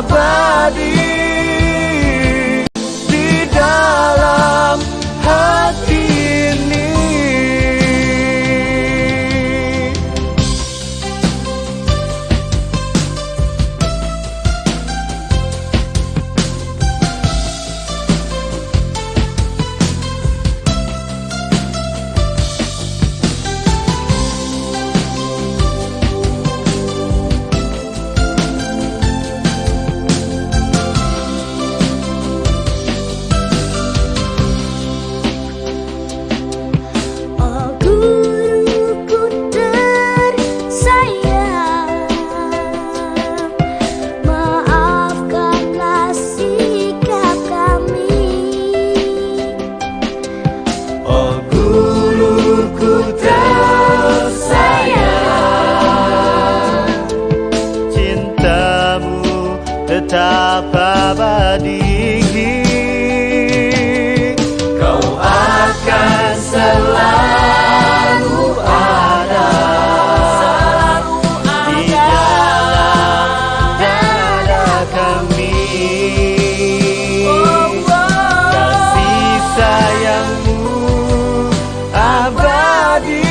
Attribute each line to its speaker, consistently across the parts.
Speaker 1: abadi di dalam hati ini. Tetap abadi, kau akan selalu ada di dalam dada kami. Kasih sayangmu abadi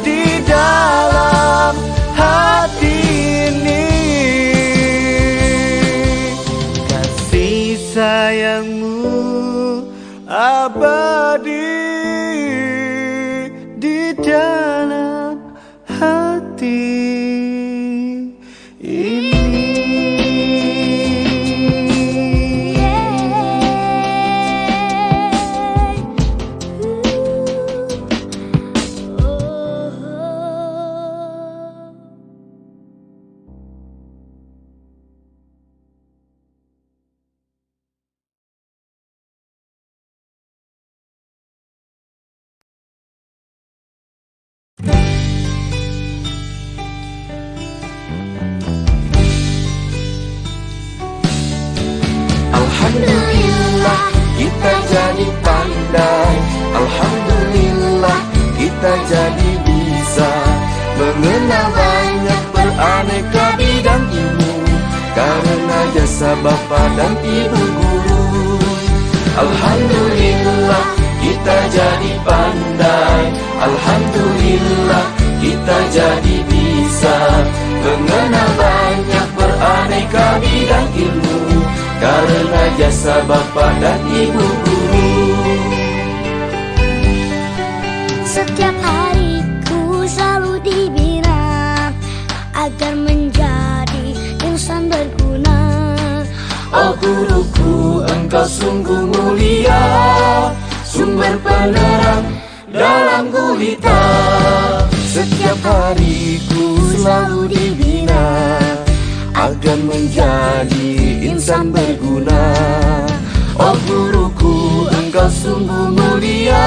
Speaker 1: di dalam hati ini. Sayangmu abadi di dalam hati ini.
Speaker 2: Alhamdulillah kita jadi pandai, alhamdulillah kita jadi bisa mengenal banyak beraneka bidang ilmu karena jasa Bapa dan Ibu guru. Alhamdulillah kita jadi pandai, alhamdulillah kita jadi bisa mengenal banyak beraneka bidang ilmu karena jasa Bapa dan Ibu guru.
Speaker 3: Setiap hariku selalu dibina agar menjadi insan berguna.
Speaker 2: Oh guruku, engkau sungguh mulia, sumber penerang dalam gulita.
Speaker 1: Setiap hariku selalu dibina agar menjadi insan berguna.
Speaker 2: Oh guruku, engkau sungguh mulia,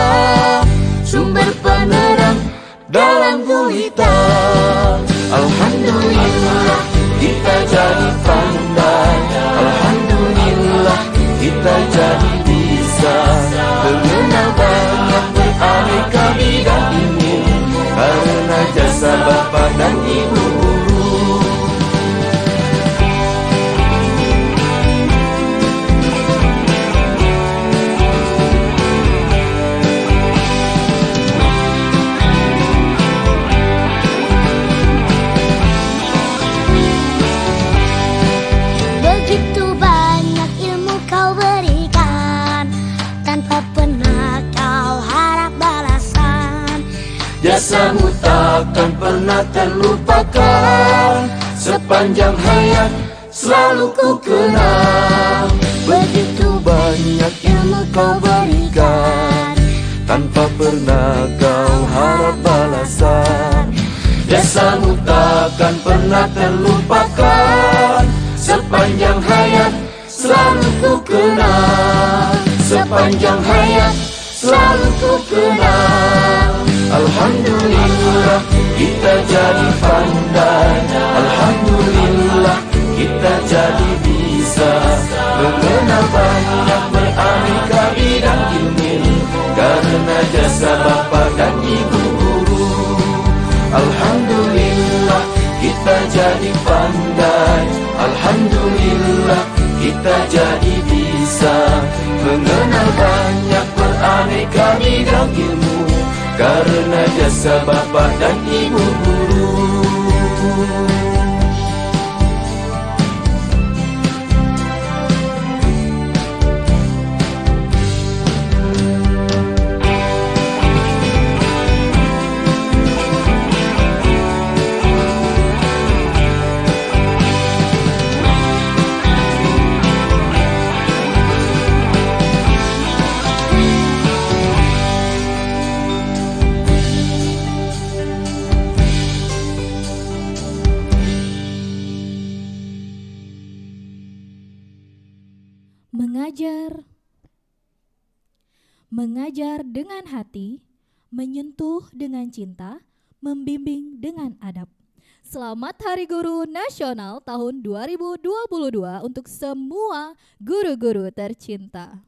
Speaker 2: sumber penerang dalam gulita. Alhamdulillah kita jadi pandai, alhamdulillah kita jadi bisa mengenal banyak beraneka bidang ilmu karena jasa Bapa dan Ibu guru.
Speaker 3: Begitu banyak ilmu kau berikan tanpa pernah kau harap balasan.
Speaker 2: Jasamu takkan pernah terlupakan, sepanjang hayat selalu ku kenang.
Speaker 1: Begitu banyak ilmu kau berikan tanpa pernah kau harap balasan.
Speaker 2: Jasamu takkan pernah terlupakan, sepanjang hayat selalu ku kenang. Sepanjang hayat selalu ku kenang. Alhamdulillah kita jadi pandai, alhamdulillah kita jadi bisa mengenal banyak beraneka bidang ilmu karena jasa Bapa dan Ibu guru. Alhamdulillah kita jadi pandai. Alhamdulillah kita jadi bisa mengenal banyak beraneka bidang ilmu karena jasa bapak dan ibu guru.
Speaker 4: Mengajar dengan hati, menyentuh dengan cinta, membimbing dengan adab. Selamat Hari Guru Nasional tahun 2022 untuk semua guru-guru tercinta.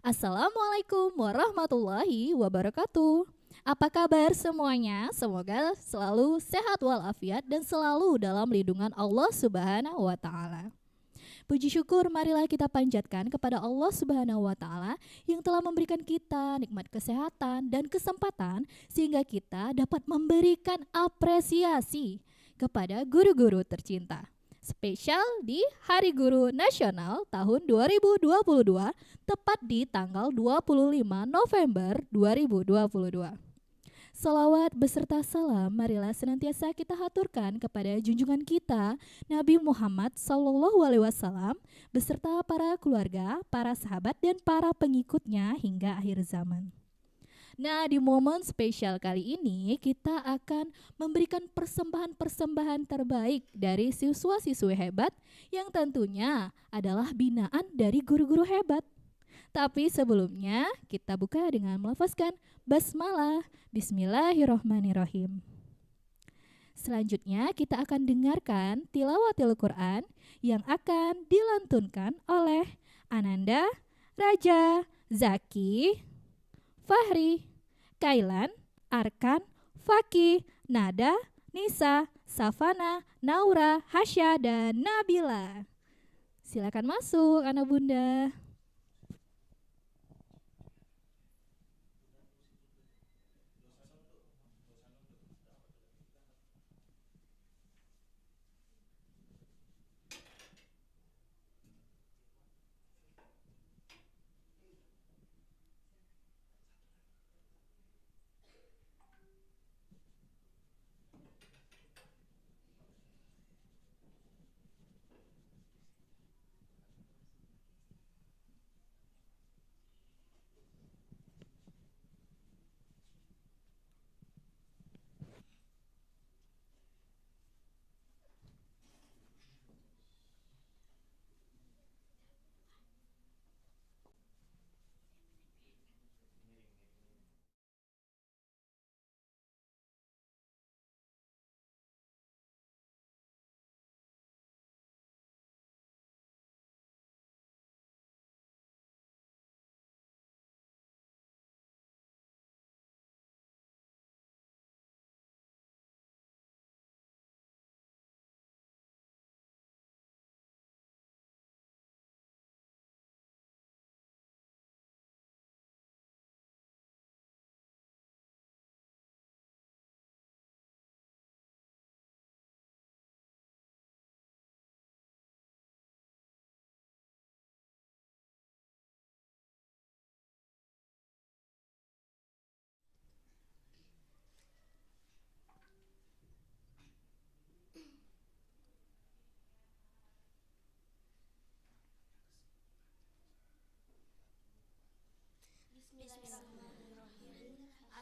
Speaker 4: Assalamualaikum warahmatullahi wabarakatuh. Apa kabar semuanya? Semoga selalu sehat walafiat dan selalu dalam lindungan Allah Subhanahu wa taala. Puji syukur marilah kita panjatkan kepada Allah Subhanahu wa taala yang telah memberikan kita nikmat kesehatan dan kesempatan sehingga kita dapat memberikan apresiasi kepada guru-guru tercinta. Spesial di Hari Guru Nasional tahun 2022 tepat di tanggal 25 November 2022. Salawat beserta salam marilah senantiasa kita haturkan kepada junjungan kita Nabi Muhammad SAW beserta para keluarga, para sahabat dan para pengikutnya hingga akhir zaman. Nah, di momen spesial kali ini kita akan memberikan persembahan-persembahan terbaik dari siswa-siswi hebat yang tentunya adalah binaan dari guru-guru hebat. Tapi sebelumnya kita buka dengan melafazkan basmalah, bismillahirrahmanirrahim. Selanjutnya kita akan dengarkan tilawatil Quran yang akan dilantunkan oleh Ananda, Raja, Zaki, Fahri, Kailan, Arkan, Faki, Nada, Nisa, Safana, Naura, Hasya, dan Nabila. Silakan masuk anak bunda.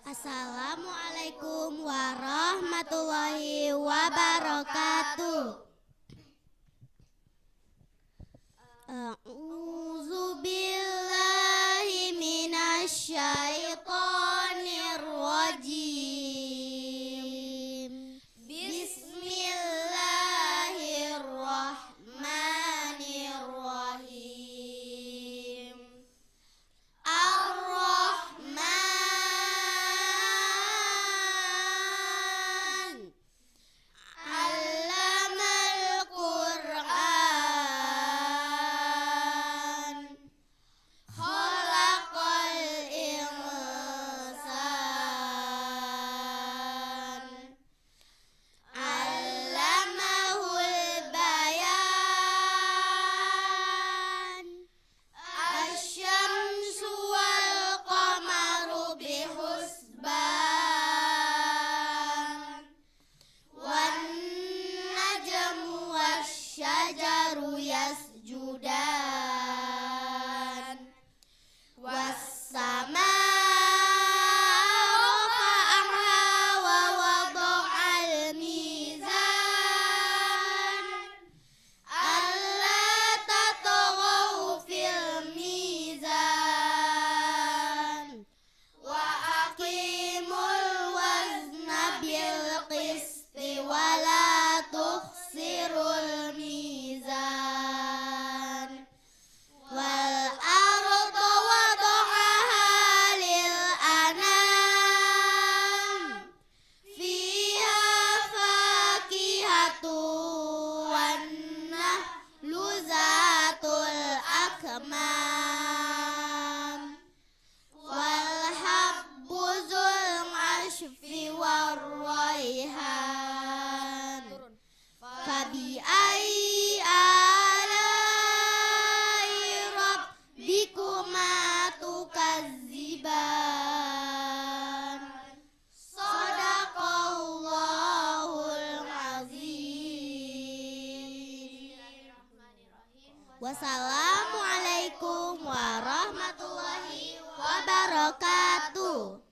Speaker 3: Assalamualaikum warahmatullahi wabarakatuh. A'udzu billahi minasy syaithanir rajim. Bismillahirrahmanirrahim. Ar-Rahman 'allamal hudan. Wassama rafa'aha wa wada'al mizan. Alla tatghaw fil mizan. Wa aqimul wazna bil qisti wa la tukhsirul mizan. Wal arda wada'aha lil anam. Fiha fakihatu wan nahlu zatul akmam. Wal habbu zul ashfi war raihan. Fabi ayyi alai rabbikuma tukazziban. Shadaqallahul azim. Wassalamualaikum warahmatullahi wabarakatuh.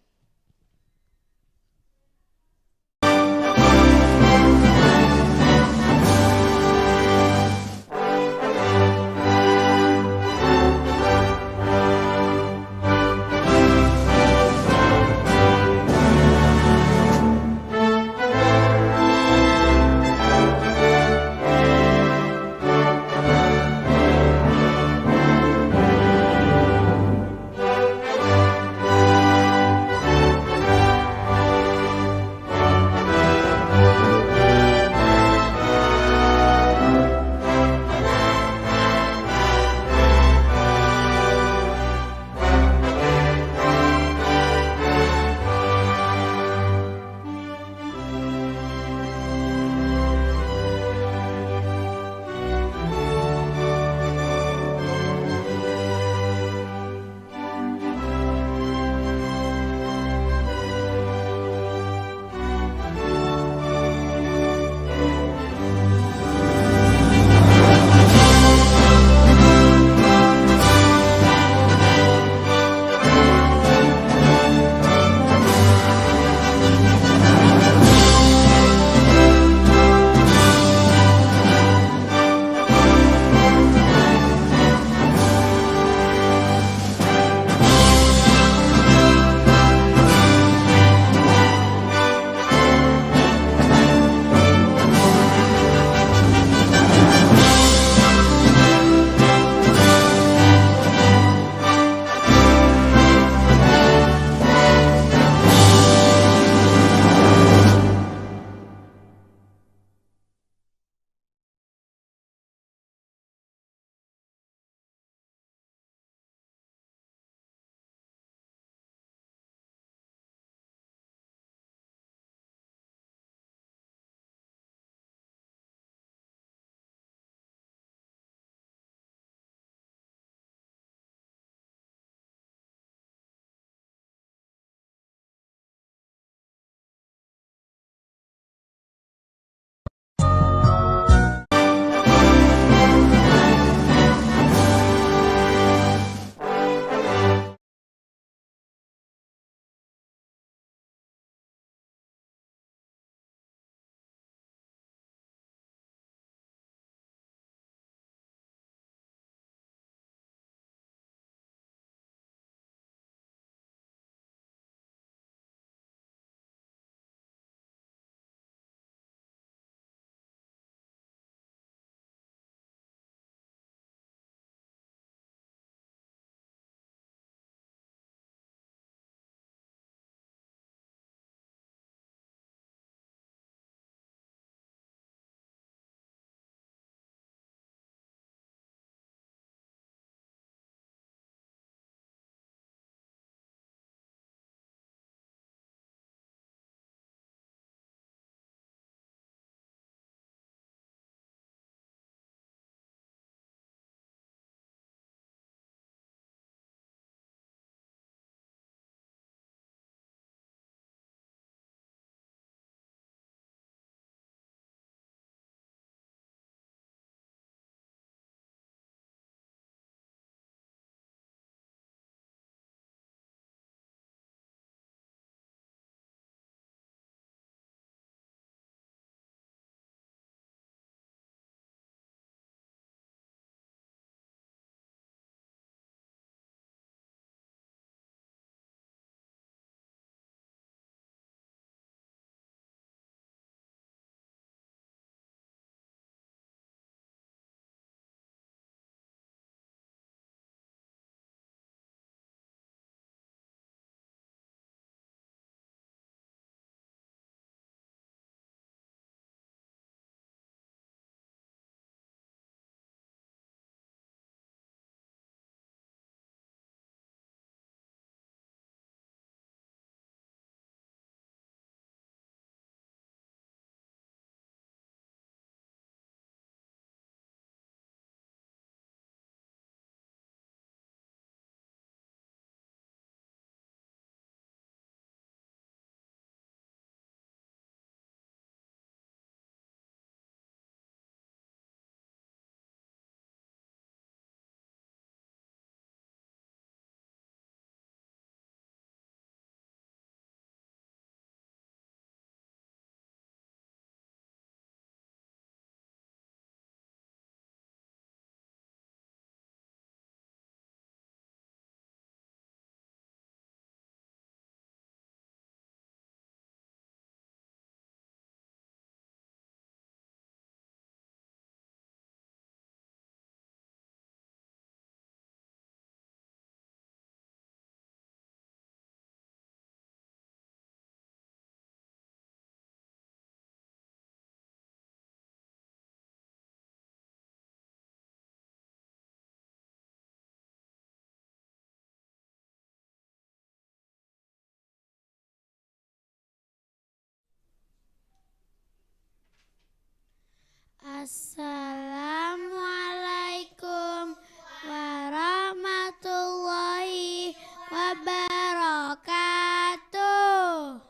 Speaker 3: Assalamualaikum warahmatullahi wabarakatuh.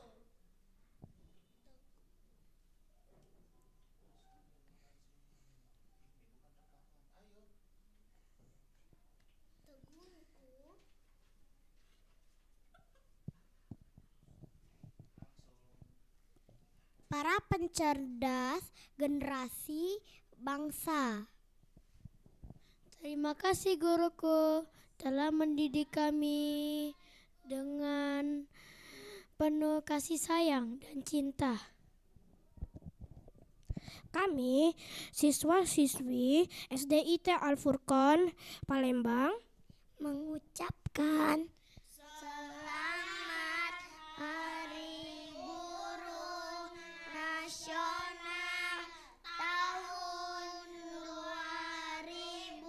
Speaker 3: Para pencerdas generasi bangsa. Terima kasih guruku telah mendidik kami dengan penuh kasih sayang dan cinta. Kami siswa-siswi SDIT Al-Furqon Palembang mengucapkan Selamat Hari Guru Nasional tahun 2022.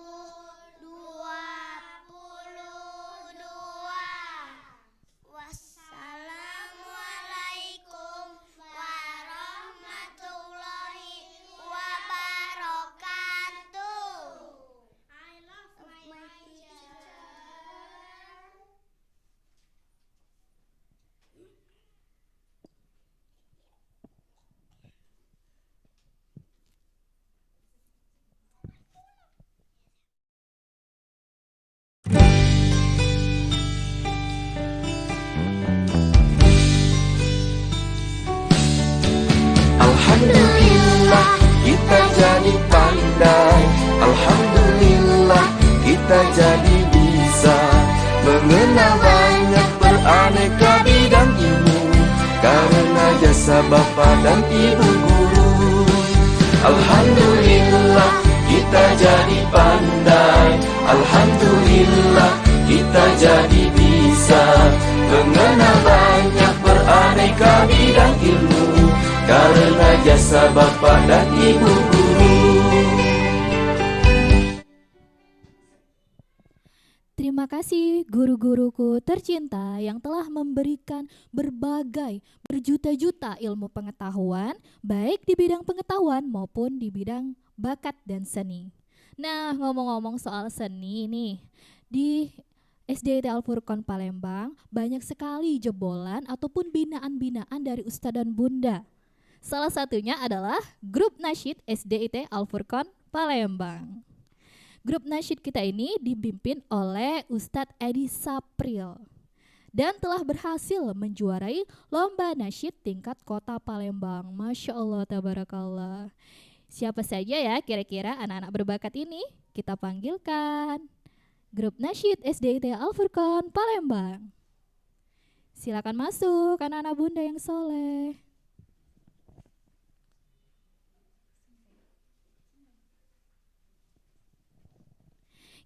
Speaker 3: Wassalamualaikum warahmatullahi wabarakatuh. I love my teacher.
Speaker 2: Alhamdulillah kita jadi pandai. Alhamdulillah kita jadi bisa mengenal banyak beraneka bidang ilmu karena jasa bapa dan ibu guru. Alhamdulillah kita jadi pandai. Alhamdulillah kita jadi bisa mengenal banyak beraneka bidang ilmu karena jasa bapa dan ibu guru.
Speaker 4: Terima kasih guru-guruku tercinta yang telah memberikan berbagai berjuta-juta ilmu pengetahuan, baik di bidang pengetahuan maupun di bidang bakat dan seni. Nah, ngomong-ngomong soal seni nih, di SDIT Al-Furqon Palembang banyak sekali jebolan ataupun binaan-binaan dari Ustadz dan Bunda. Salah satunya adalah grup nasyid SDIT Al-Furqon Palembang. Grup nasyid kita ini dipimpin oleh Ustadz Edi Sapril dan telah berhasil menjuarai lomba nasyid tingkat kota Palembang. Masya Allah, tabarakallah. Siapa saja ya kira-kira anak-anak berbakat ini? Kita panggilkan. Grup nasyid SDIT Al-Furqon Palembang. Silakan masuk anak-anak bunda yang soleh.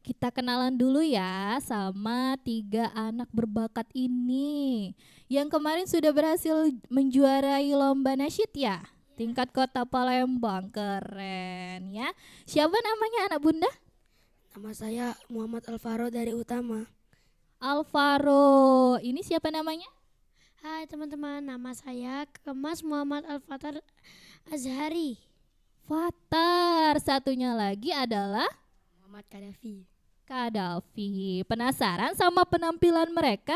Speaker 4: Kita kenalan dulu ya sama 3 anak berbakat ini yang kemarin sudah berhasil menjuarai lomba nasyid ya, tingkat kota Palembang. Keren ya. Siapa namanya anak bunda?
Speaker 5: Nama saya Muhammad Alvaro dari Utama.
Speaker 4: Alvaro. Ini siapa namanya?
Speaker 3: Hai teman-teman, nama saya Kemas Muhammad Al-Fatar Azhari.
Speaker 4: Fatar. Satunya lagi adalah
Speaker 5: Muhammad Kadafi.
Speaker 4: Kadafi. Penasaran sama penampilan mereka?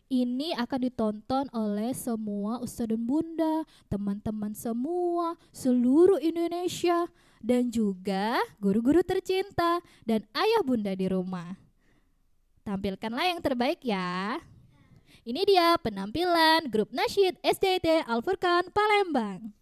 Speaker 4: Ini akan ditonton oleh semua ustadz dan bunda, teman-teman semua, seluruh Indonesia, dan juga guru-guru tercinta dan ayah bunda di rumah. Tampilkanlah yang terbaik ya. Ini dia penampilan grup nasyid SDIT Al-Furqon Palembang.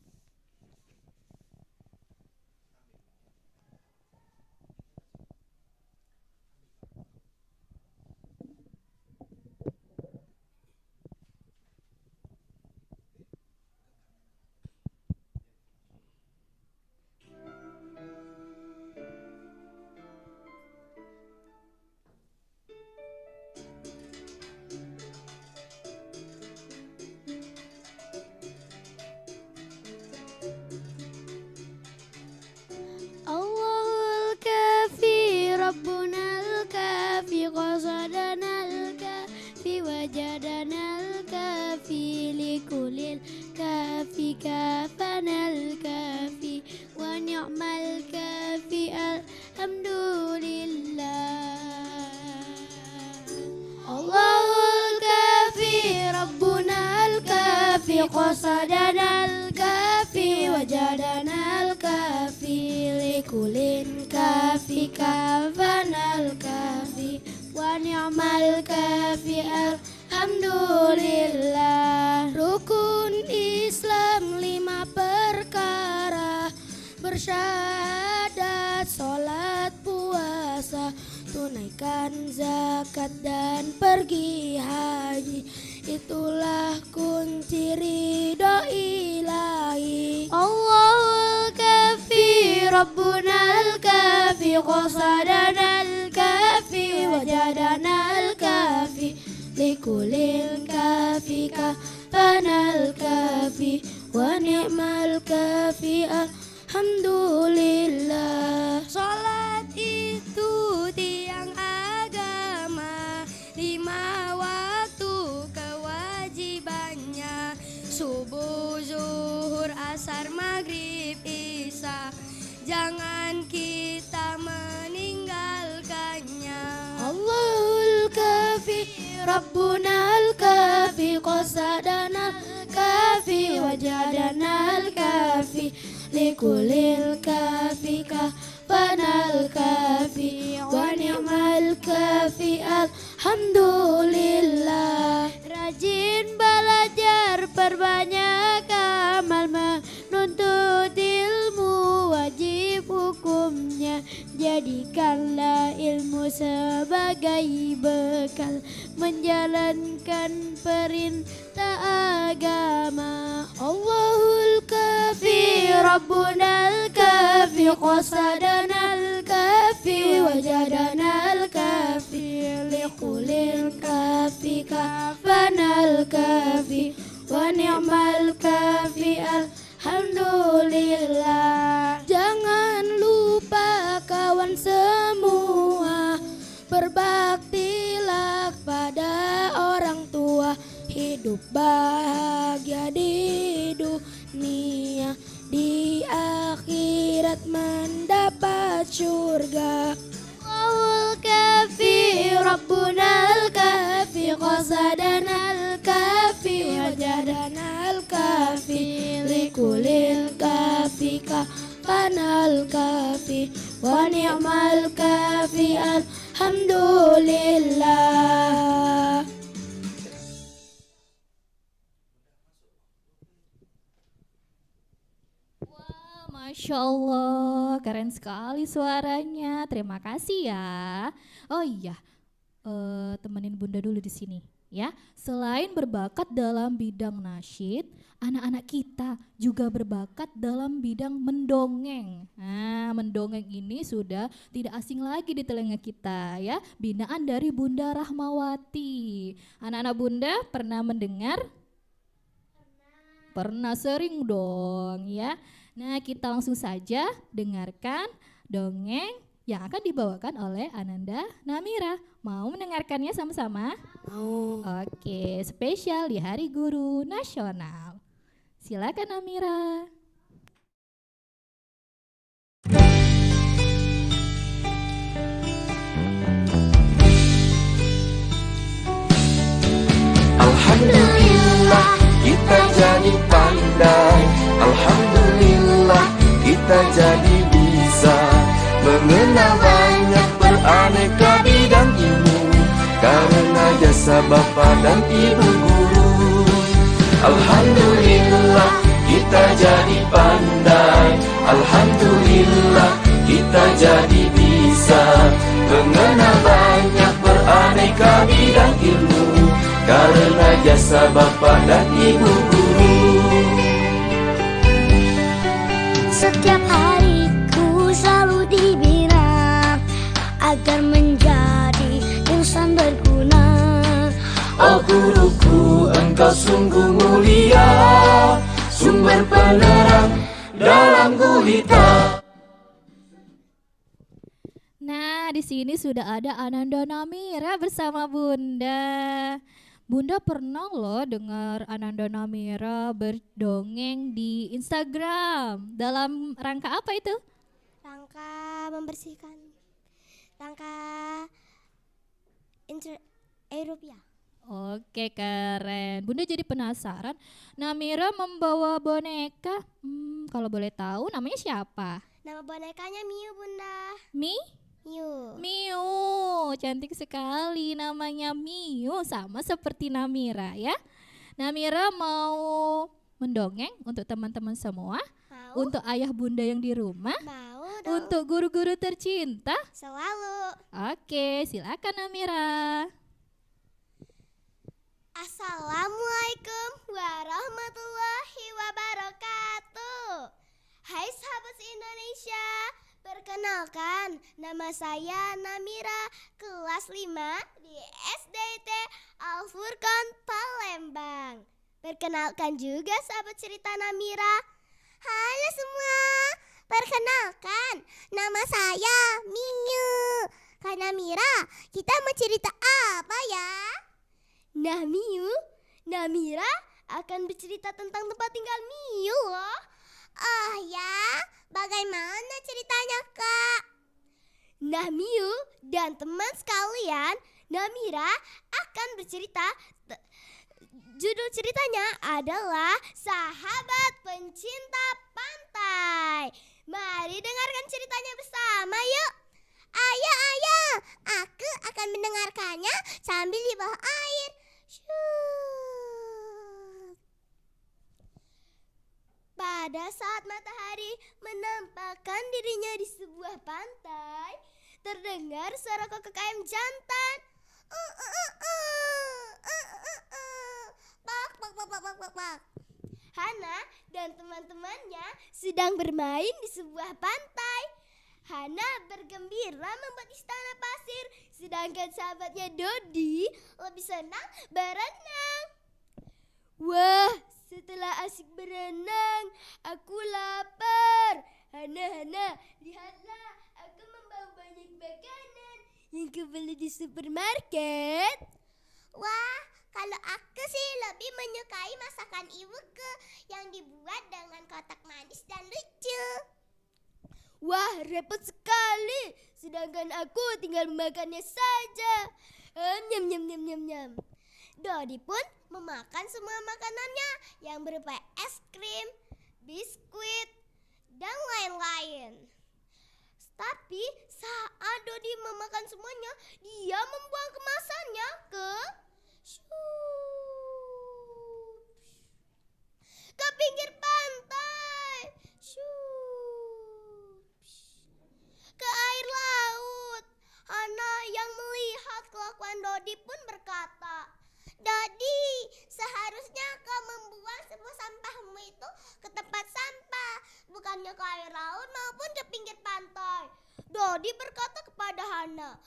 Speaker 5: kafi kafanal kafi wa ni'mal kafi alhamdulillah. Rukun Islam 5 perkara, bersyahadat, sholat, puasa, tunaikan zakat dan pergi haji. Itulah kunci ridho ilahi. Allahul kafi, Rabbunal kafi, qasadanal kafi, wajadanal kafi, likulil kafi kafanal kafi, wa ni'mal kafi alhamdulillah. Salat itu tiang agama, 5 waktu kewajibannya, subuh, zuhur, asar, maghrib, isya, jangan kita meninggalkannya. Allahul kafi, Rabbunal kafi, qasadanal kafi, wajadanal kafi, likulil kafi kafanal kafi, wa ni'mal kafi alhamdulillah. Rajin belajar, perbanyak amal, menuntut ilmu wajib hukumnya. Jadikanlah ilmu sebagai bekal, menjalankan perintah agama. Allahul kafi, Rabbunal kafi, qasadanal kafi, wajadanal kafi, likulil kafi kafanal kafi, wa ni'mal kafi alhamdulillah. Jangan lupa kawan semua, berbaktilah pada orang tua. Hidup bahagia di dunia, di akhirat mendapat surga. Allahul kafi, Rabbunal kafi, qasadanal kafi, wajadanal kafi, likulil kafi kafanal kafi, wa ni'mal kafi alhamdulillah.
Speaker 4: Masya Allah, keren sekali suaranya. Terima kasih ya. Oh iya, temenin Bunda dulu di sini ya. Selain berbakat dalam bidang nasyid, anak-anak kita juga berbakat dalam bidang mendongeng. Nah, mendongeng ini sudah tidak asing lagi di telinga kita ya. Binaan dari Bunda Rahmawati. Anak-anak Bunda pernah mendengar? Pernah sering dong ya. Nah, kita langsung saja dengarkan dongeng yang akan dibawakan oleh Ananda Namira. Mau mendengarkannya sama-sama?
Speaker 5: Mau.
Speaker 4: Oke, spesial di Hari Guru Nasional. Silakan Namira.
Speaker 1: Alhamdulillah kita jadi pandai, alhamdulillah kita jadi bisa mengenal banyak beraneka bidang ilmu karena jasa Bapa dan Ibu guru. Alhamdulillah kita jadi pandai, alhamdulillah kita jadi bisa mengenal banyak beraneka bidang ilmu karena jasa Bapa dan Ibu guru.
Speaker 3: Setiap hariku selalu dibina agar menjadi insan berguna.
Speaker 1: Oh guruku, engkau sungguh mulia, sumber penerang dalam gulita.
Speaker 4: Nah, di sini sudah ada Ananda Namira bersama Bunda. Bunda pernah loh dengar Ananda Namira berdongeng di Instagram. Dalam rangka apa itu?
Speaker 3: Rangka membersihkan, rangka Rupiah.
Speaker 4: Oke, keren. Bunda jadi penasaran. Namira membawa boneka. Kalau boleh tahu namanya siapa?
Speaker 3: Nama bonekanya Miu, Bunda.
Speaker 4: Miu.
Speaker 3: Miu.
Speaker 4: Cantik sekali namanya Miu, sama seperti Namira ya. Namira mau mendongeng untuk teman-teman semua,
Speaker 3: Mau?
Speaker 4: untuk ayah bunda yang di rumah,
Speaker 3: Mau dong.
Speaker 4: untuk guru-guru tercinta.
Speaker 3: Selalu.
Speaker 4: Oke, silakan Namira.
Speaker 3: Assalamualaikum warahmatullahi wabarakatuh. Hai sahabat Indonesia, perkenalkan nama saya Namira, kelas 5 di SDIT Al Furqon Palembang. Perkenalkan juga sahabat cerita Namira. Halo semua, perkenalkan nama saya Miu. Kak Namira, kita mau cerita apa ya? Nah Miu, Namira akan bercerita tentang tempat tinggal Miu loh. Oh ya, bagaimana ceritanya Kak? Nah Miu dan teman sekalian, Namira akan bercerita. Judul ceritanya adalah Sahabat Pencinta Pantai. Mari dengarkan ceritanya bersama yuk. Ayo, aku akan mendengarkannya sambil di bawah air. Syuuuut. Pada saat matahari menampakkan dirinya di sebuah pantai, terdengar suara kokok ayam jantan. Bak. Hana dan teman-temannya sedang bermain di sebuah pantai. Hana bergembira membuat istana pasir, sedangkan sahabatnya Dodi lebih senang berenang. Wah, setelah asik berenang, aku lapar. Hana, lihatlah, aku membawa banyak makanan yang kebeli di supermarket. Wah, kalau aku sih lebih menyukai masakan ibuku yang dibuat dengan kotak manis dan lucu. Wah, repot sekali. Sedangkan aku tinggal memakannya saja. Nyam. Dodi pun memakan semua makanannya yang berupa es krim, biskuit, dan lain-lain. Tapi saat Dodi memakan semuanya, dia membuang kemasannya ke pinggir pantai. Ke air laut. Hana yang melihat kelakuan Dodi pun berkata, Dodi, seharusnya kau membuang semua sampahmu itu ke tempat sampah, bukannya ke air laut maupun ke pinggir pantai. Dodi berkata kepada Hana,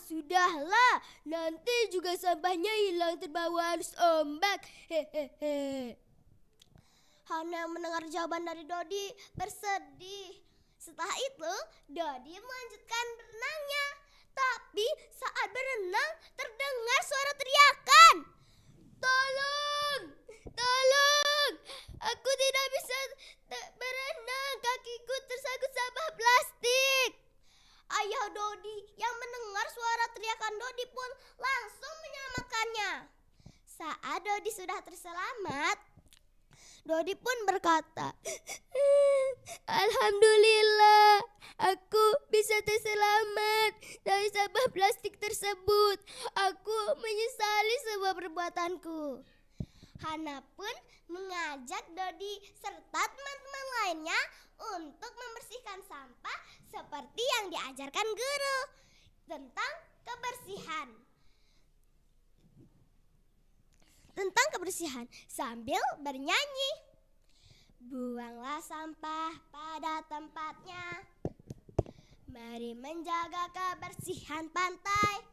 Speaker 3: sudahlah, nanti juga sampahnya hilang terbawa arus ombak. Hehehe. Hana mendengar jawaban dari Dodi bersedih. Setelah itu, Dodi melanjutkan berenangnya. Tapi saat berenang terdengar suara teriakan. Tolong, aku tidak bisa berenang, kakiku tersangkut sampah plastik. Ayah Dodi yang mendengar suara teriakan Dodi pun langsung menyelamatkannya. Saat Dodi sudah terselamat, Dodi pun berkata, Alhamdulillah, aku bisa terselamat dari sampah plastik tersebut. Aku menyesali semua perbuatanku. Hana pun mengajak Dodi serta teman-teman lainnya untuk membersihkan sampah seperti yang diajarkan guru tentang kebersihan sambil bernyanyi. Buanglah sampah pada tempatnya. Mari menjaga kebersihan pantai.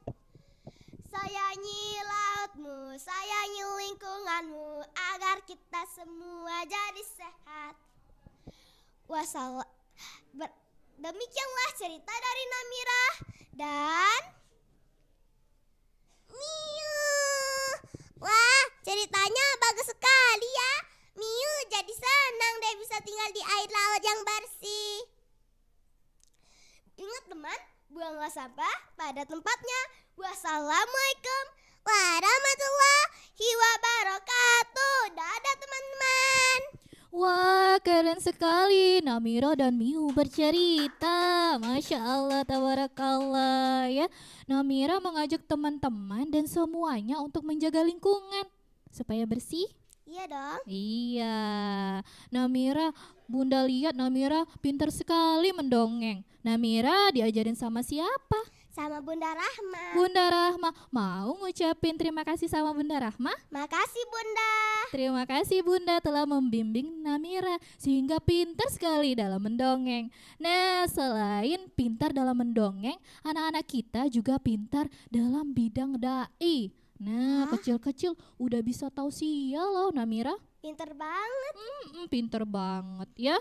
Speaker 3: Sayangi lautmu, sayangi lingkunganmu, agar kita semua jadi sehat. Demikianlah cerita dari Namira dan Miu. Wah, ceritanya bagus sekali ya. Miu jadi senang deh bisa tinggal di air laut yang bersih. Ingat teman, buanglah sampah pada tempatnya. Wassalamualaikum warahmatullahi wabarakatuh. Dadah teman-teman.
Speaker 4: Wah, keren sekali. Namira dan Miu bercerita. Masya Allah, tabarakallah ya. Namira mengajak teman-teman dan semuanya untuk menjaga lingkungan supaya bersih.
Speaker 3: Iya dong.
Speaker 4: Iya, Namira, Bunda lihat Namira pintar sekali mendongeng. Namira diajarin sama siapa?
Speaker 3: Sama Bunda Rahma.
Speaker 4: Bunda Rahma. Mau ngucapin terima kasih sama Bunda Rahma?
Speaker 3: Makasih Bunda.
Speaker 4: Terima kasih Bunda telah membimbing Namira sehingga pintar sekali dalam mendongeng. Nah, selain pintar dalam mendongeng, anak-anak kita juga pintar dalam bidang dai. Nah, kecil-kecil udah bisa tausiah loh Namira.
Speaker 3: Pinter banget.
Speaker 4: Pinter banget ya.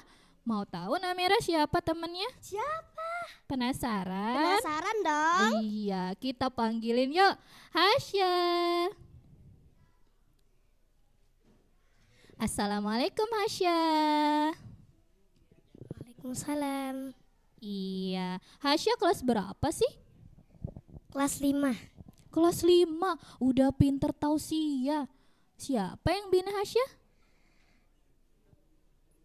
Speaker 4: Mau tahu Namira siapa temennya?
Speaker 3: Siapa?
Speaker 4: Penasaran?
Speaker 3: Penasaran dong.
Speaker 4: Iya, kita panggilin yuk. Hasya. Assalamualaikum Hasya.
Speaker 3: Waalaikumsalam.
Speaker 4: Iya, Hasya kelas berapa sih?
Speaker 3: Kelas 5.
Speaker 4: Kelas 5, udah pinter tausiah. Siapa yang bina Hasya?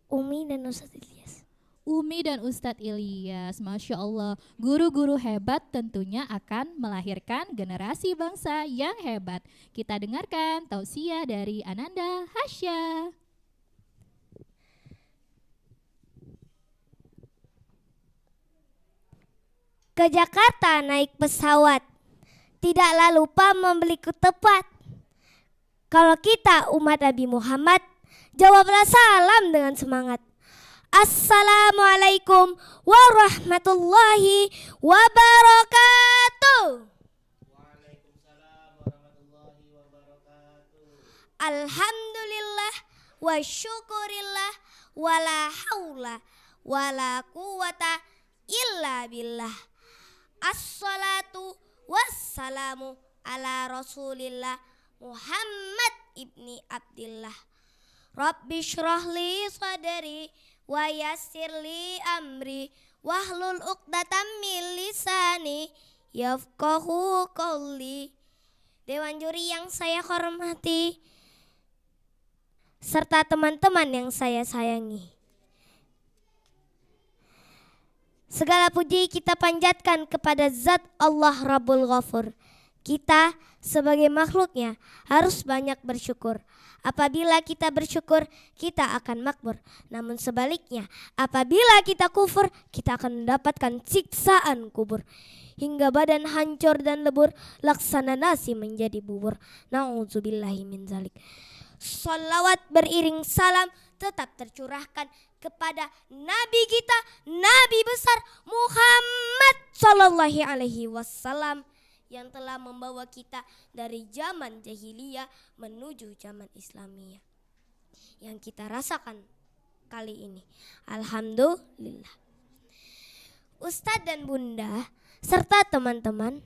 Speaker 3: Umi dan Ustadz Ilyas.
Speaker 4: Umi dan Ustadz Ilyas, Masya Allah. Guru-guru hebat tentunya akan melahirkan generasi bangsa yang hebat. Kita dengarkan tausiah dari Ananda Hasya.
Speaker 3: Ke Jakarta naik pesawat. Tidaklah lupa membeliku tepat. Kalau kita umat Nabi Muhammad, jawablah salam dengan semangat. Assalamualaikum warahmatullahi wabarakatuh.
Speaker 2: Waalaikumsalam warahmatullahi wabarakatuh.
Speaker 3: Alhamdulillah wa syukurillah wala haula wala quwata illa billah. Assalatu wassalamu ala rasulillah Muhammad ibni Abdillah. Rabbi syrahli sadri wa yassirli amri wahlul uqdatam min lisani yafqahu qawli. Dewan juri yang saya hormati serta teman-teman yang saya sayangi, segala puji kita panjatkan kepada Zat Allah Rabbul Ghafur. Kita sebagai makhluknya harus banyak bersyukur. Apabila kita bersyukur, kita akan makmur. Namun sebaliknya, apabila kita kufur, kita akan mendapatkan siksaan kubur. Hingga badan hancur dan lebur, laksana nasi menjadi bubur. Na'udzubillahi min zalik. Salawat beriring salam tetap tercurahkan kepada Nabi kita, Nabi besar Muhammad sallallahu alaihi wasallam, yang telah membawa kita dari zaman jahiliyah menuju zaman Islamiyah yang kita rasakan kali ini. Alhamdulillah. Ustadz dan Bunda serta teman-teman,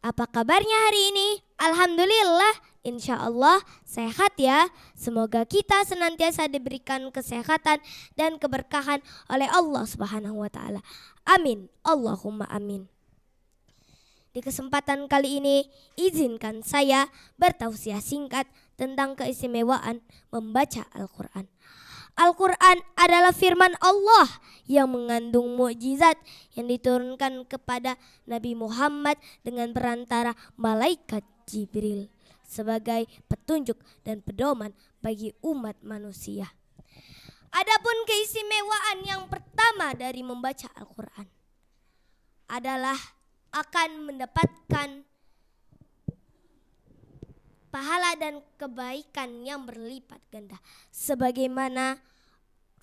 Speaker 3: apa kabarnya hari ini? Alhamdulillah, insya Allah sehat ya. Semoga kita senantiasa diberikan kesehatan dan keberkahan oleh Allah Subhanahu wa Ta'ala. Amin. Allahumma amin. Di kesempatan kali ini, izinkan saya bertausiah singkat tentang keistimewaan membaca Al-Quran. Al-Quran adalah firman Allah yang mengandung mukjizat yang diturunkan kepada Nabi Muhammad dengan perantara malaikat Jibril sebagai petunjuk dan pedoman bagi umat manusia. Adapun keistimewaan yang pertama dari membaca Al-Quran adalah akan mendapatkan pahala dan kebaikan yang berlipat ganda, sebagaimana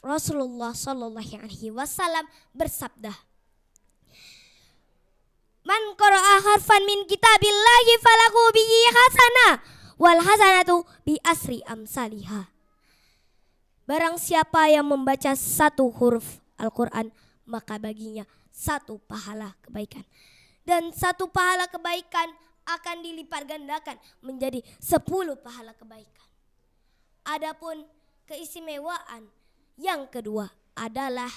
Speaker 3: Rasulullah sallallahu alaihi wasallam bersabda, "Man qara'a harfan min kitabillahi falahu bihi hasanah wal hasanatu bi asri amsalihah." Barang siapa yang membaca satu huruf Al-Quran, maka baginya satu pahala kebaikan. Dan satu pahala kebaikan akan dilipat gandakan menjadi 10 pahala kebaikan. Adapun keistimewaan yang kedua adalah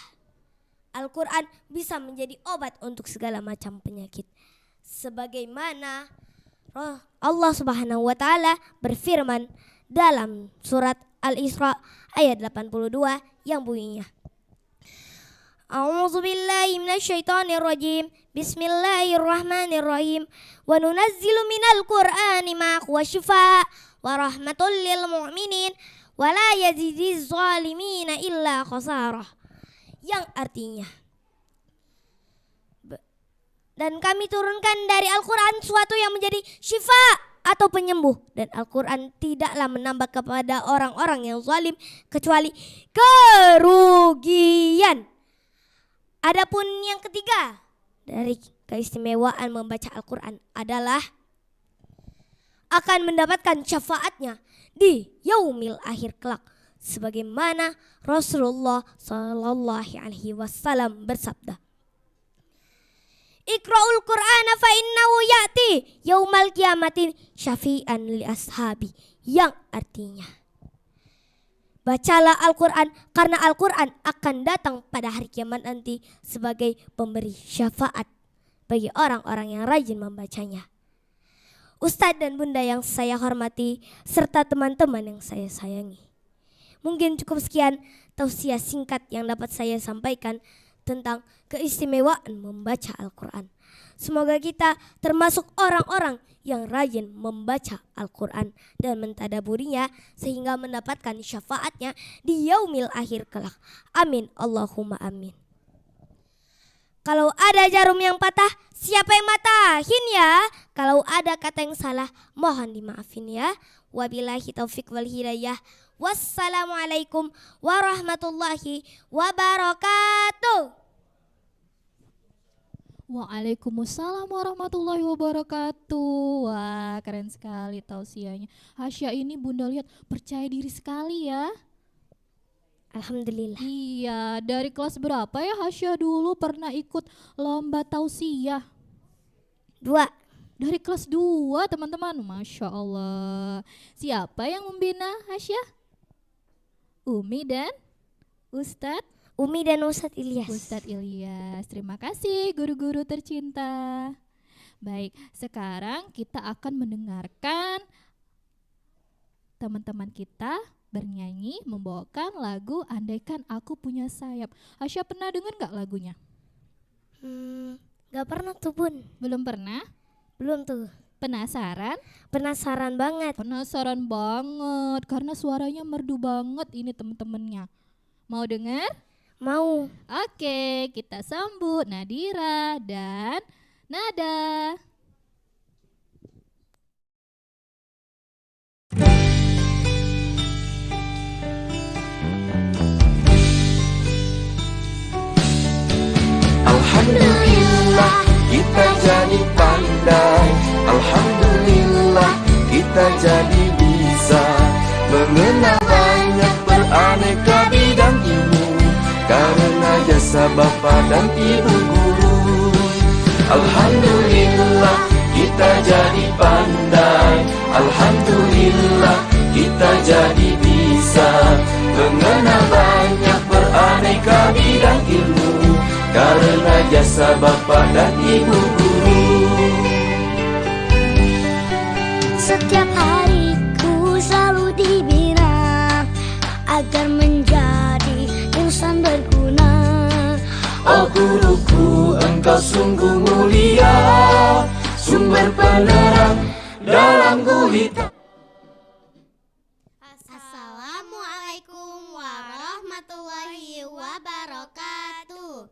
Speaker 3: Al-Quran bisa menjadi obat untuk segala macam penyakit. Sebagaimana Allah Subhanahu wa Ta'ala berfirman dalam surat Al-Isra ayat 82 yang bunyinya, A'udzubillahi minasyaitonirrajim. Bismillahirrahmanirrahim. Wa nunazzilu minal Qur'ani ma huwa syifaa wa rahmatul lil mu'minin wa la yazidiz zalimina illa khasarah. Yang artinya, dan kami turunkan dari Al-Quran suatu yang menjadi syifa atau penyembuh, dan Al-Quran tidaklah menambah kepada orang-orang yang zalim kecuali kerugian. Adapun yang ketiga dari keistimewaan membaca Al-Quran adalah akan mendapatkan syafaatnya di yaumil akhir kelak, sebagaimana Rasulullah sallallahu alaihi wasallam bersabda, Iqra'ul Qur'ana fa innahu ya'ti yaumal qiyamati syafi'an li ashabi, yang artinya bacalah Al-Quran karena Al-Quran akan datang pada hari kiamat nanti sebagai pemberi syafaat bagi orang-orang yang rajin membacanya. Ustadz dan Bunda yang saya hormati serta teman-teman yang saya sayangi, mungkin cukup sekian tausiah singkat yang dapat saya sampaikan tentang keistimewaan membaca Al-Quran. Semoga kita termasuk orang-orang yang rajin membaca Al-Quran dan mentadaburinya sehingga mendapatkan syafaatnya di yaumil akhir kelak. Amin, Allahumma amin. Kalau ada jarum yang patah, siapa yang matahin ya? Kalau ada kata yang salah, mohon dimaafin ya. Wabillahi taufik wal hidayah. Wassalamualaikum warahmatullahi wabarakatuh.
Speaker 4: Waalaikumsalam warahmatullahi wabarakatuh. Wah, keren sekali tausiahnya. Hasya ini Bunda lihat percaya diri sekali ya.
Speaker 3: Alhamdulillah.
Speaker 4: Iya, dari kelas berapa ya Hasya dulu pernah ikut lomba tausiah?
Speaker 3: 2.
Speaker 4: Dari kelas 2 teman-teman. Masya Allah. Siapa yang membina Hasya? Umi dan Ustadz?
Speaker 3: Umi dan Ustadz Ilyas.
Speaker 4: Ustadz Ilyas, terima kasih guru-guru tercinta. Baik, sekarang kita akan mendengarkan teman-teman kita bernyanyi membawakan lagu Andaikan Aku Punya Sayap. Asya pernah dengar gak lagunya?
Speaker 3: Gak pernah tuh Bun.
Speaker 4: Belum pernah?
Speaker 3: Belum tuh.
Speaker 4: Penasaran?
Speaker 3: Penasaran banget.
Speaker 4: Penasaran banget karena suaranya merdu banget ini teman-temannya. Mau dengar?
Speaker 3: Mau.
Speaker 4: Oke, kita sambut Nadira dan Nada.
Speaker 1: Alhamdulillah kita jadi pandai. Alhamdulillah kita jadi bisa mengenal banyak beraneka bidang ilmu karena jasa Bapa dan Ibu guru. Alhamdulillah kita jadi pandai. Alhamdulillah kita jadi bisa mengenal banyak beraneka bidang ilmu karena jasa Bapa dan Ibu guru.
Speaker 3: Setiap hariku selalu dibina agar menjadi insan berguna.
Speaker 1: Oh guruku, engkau sungguh mulia, sumber penerang dalam gulita.
Speaker 3: Assalamualaikum warahmatullahi wabarakatuh.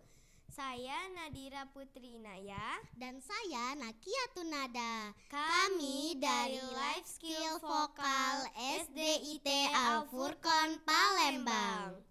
Speaker 3: Saya Nadira Putri Inaya dan saya Nakiyatun Nada. Kami dari Life Skill Vokal SDIT Al Furqon Palembang.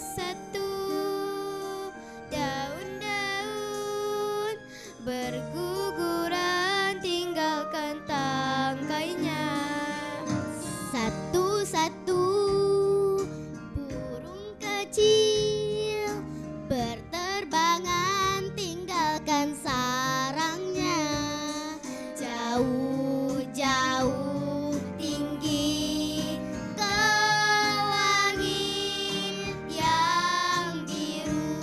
Speaker 3: satu, daun-daun berguguran tinggalkan tangkainya. Satu-satu burung kecil berterbangan tinggalkan sarangnya. Jauh-jauh tinggi ke langit yang biru.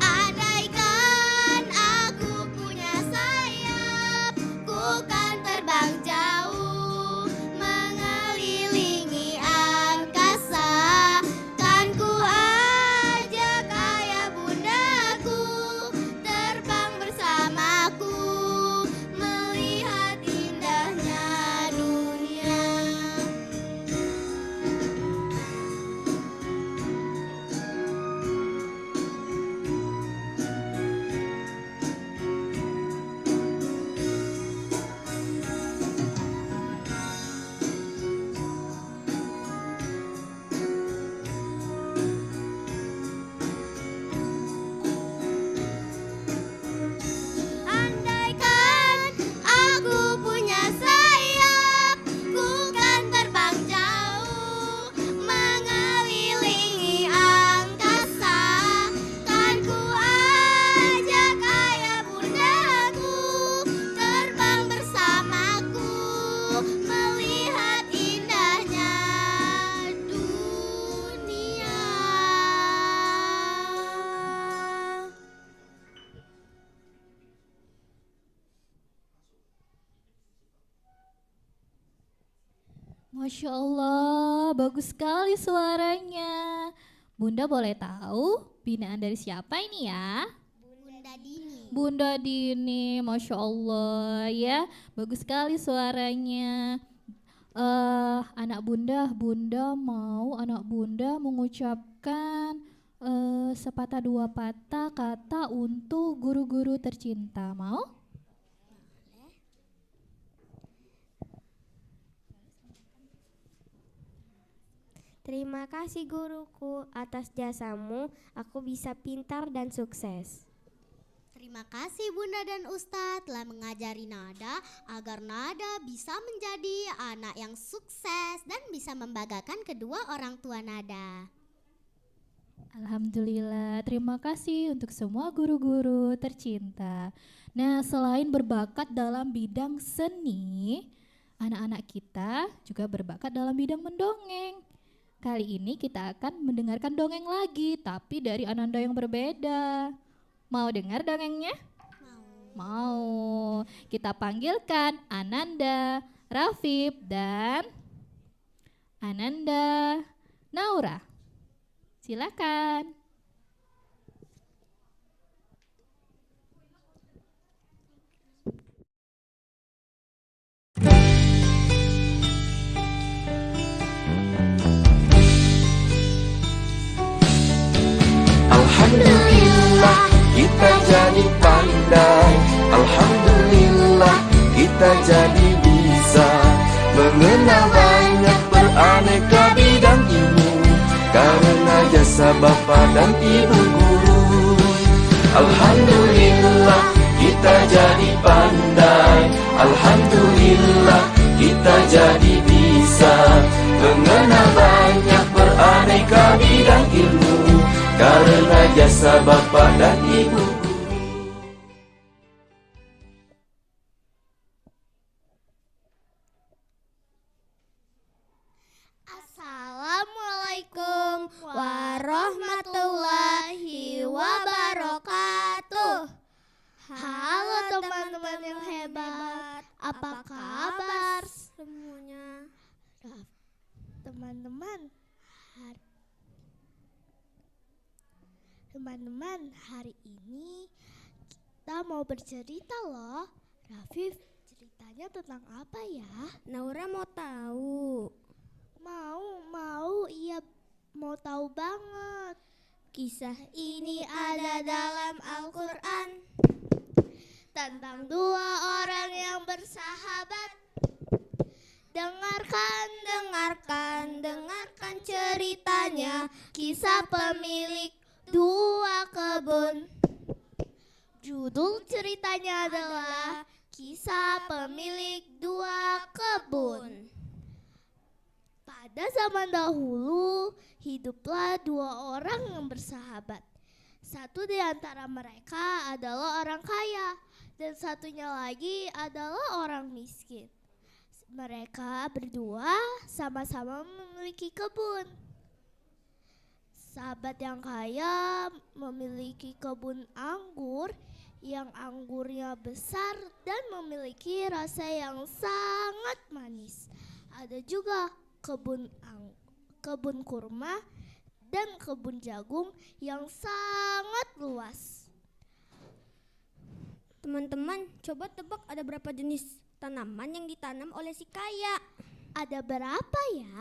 Speaker 3: Andaikan aku punya sayap, ku kan terbang jauh mengelilingi angkasa. Kan ku ajak ayah bundaku terbang bersamaku melihat indahnya dunia. Andaikan aku punya sayap, ku kan terbang jauh mengelilingi angkasa. Kan ku ajak ayah bundaku terbang bersamaku melihat indahnya dunia.
Speaker 4: Masya Allah, bagus sekali suaranya. Bunda boleh tahu binaan dari siapa ini ya?
Speaker 3: Bunda Dini.
Speaker 4: Bunda Dini, Masya Allah ya, bagus sekali suaranya. Anak Bunda mau anak Bunda mengucapkan sepatah dua patah kata untuk guru-guru tercinta. Mau?
Speaker 6: Terima kasih guruku, atas jasamu aku bisa pintar dan sukses.
Speaker 3: Terima kasih Bunda dan Ustadz telah mengajari Nada agar Nada bisa menjadi anak yang sukses dan bisa membanggakan kedua orang tua Nada.
Speaker 4: Alhamdulillah, terima kasih untuk semua guru-guru tercinta. Nah, selain berbakat dalam bidang seni, anak-anak kita juga berbakat dalam bidang mendongeng. Kali ini kita akan mendengarkan dongeng lagi, tapi dari Ananda yang berbeda. Mau dengar dongengnya? Mau. Kita panggilkan Ananda, Rafif, dan Ananda Naura. Silakan.
Speaker 1: Alhamdulillah kita jadi pandai. Alhamdulillah kita jadi bisa mengenal banyak beraneka bidang ilmu karena jasa Bapa dan Ibu guru. Alhamdulillah kita jadi pandai. Alhamdulillah kita jadi bisa mengenal banyak beraneka bidang ilmu karena jasa Bapa dan Ibu guru.
Speaker 3: Assalamualaikum warahmatullahi wabarakatuh. Halo teman-teman yang hebat, apa kabar semuanya? Teman-teman, hari ini kita mau bercerita loh. Rafif, ceritanya tentang apa ya?
Speaker 6: Naura mau tahu.
Speaker 3: Iya, mau tahu banget.
Speaker 6: Kisah ini ada dalam Al-Quran
Speaker 3: Tentang dua orang yang bersahabat. Dengarkan, dengarkan, dengarkan ceritanya, kisah pemilik dua kebun. Judul ceritanya adalah Kisah Pemilik Dua Kebun. Pada zaman dahulu, hiduplah dua orang yang bersahabat. Satu di antara mereka adalah orang kaya, dan satunya lagi adalah orang miskin. Mereka berdua sama-sama memiliki kebun. Sahabat yang kaya memiliki kebun anggur yang anggurnya besar dan memiliki rasa yang sangat manis. Ada juga kebun kurma dan kebun jagung yang sangat luas.
Speaker 5: Teman-teman, coba tebak ada berapa jenis tanaman yang ditanam oleh si kaya?
Speaker 3: Ada berapa ya?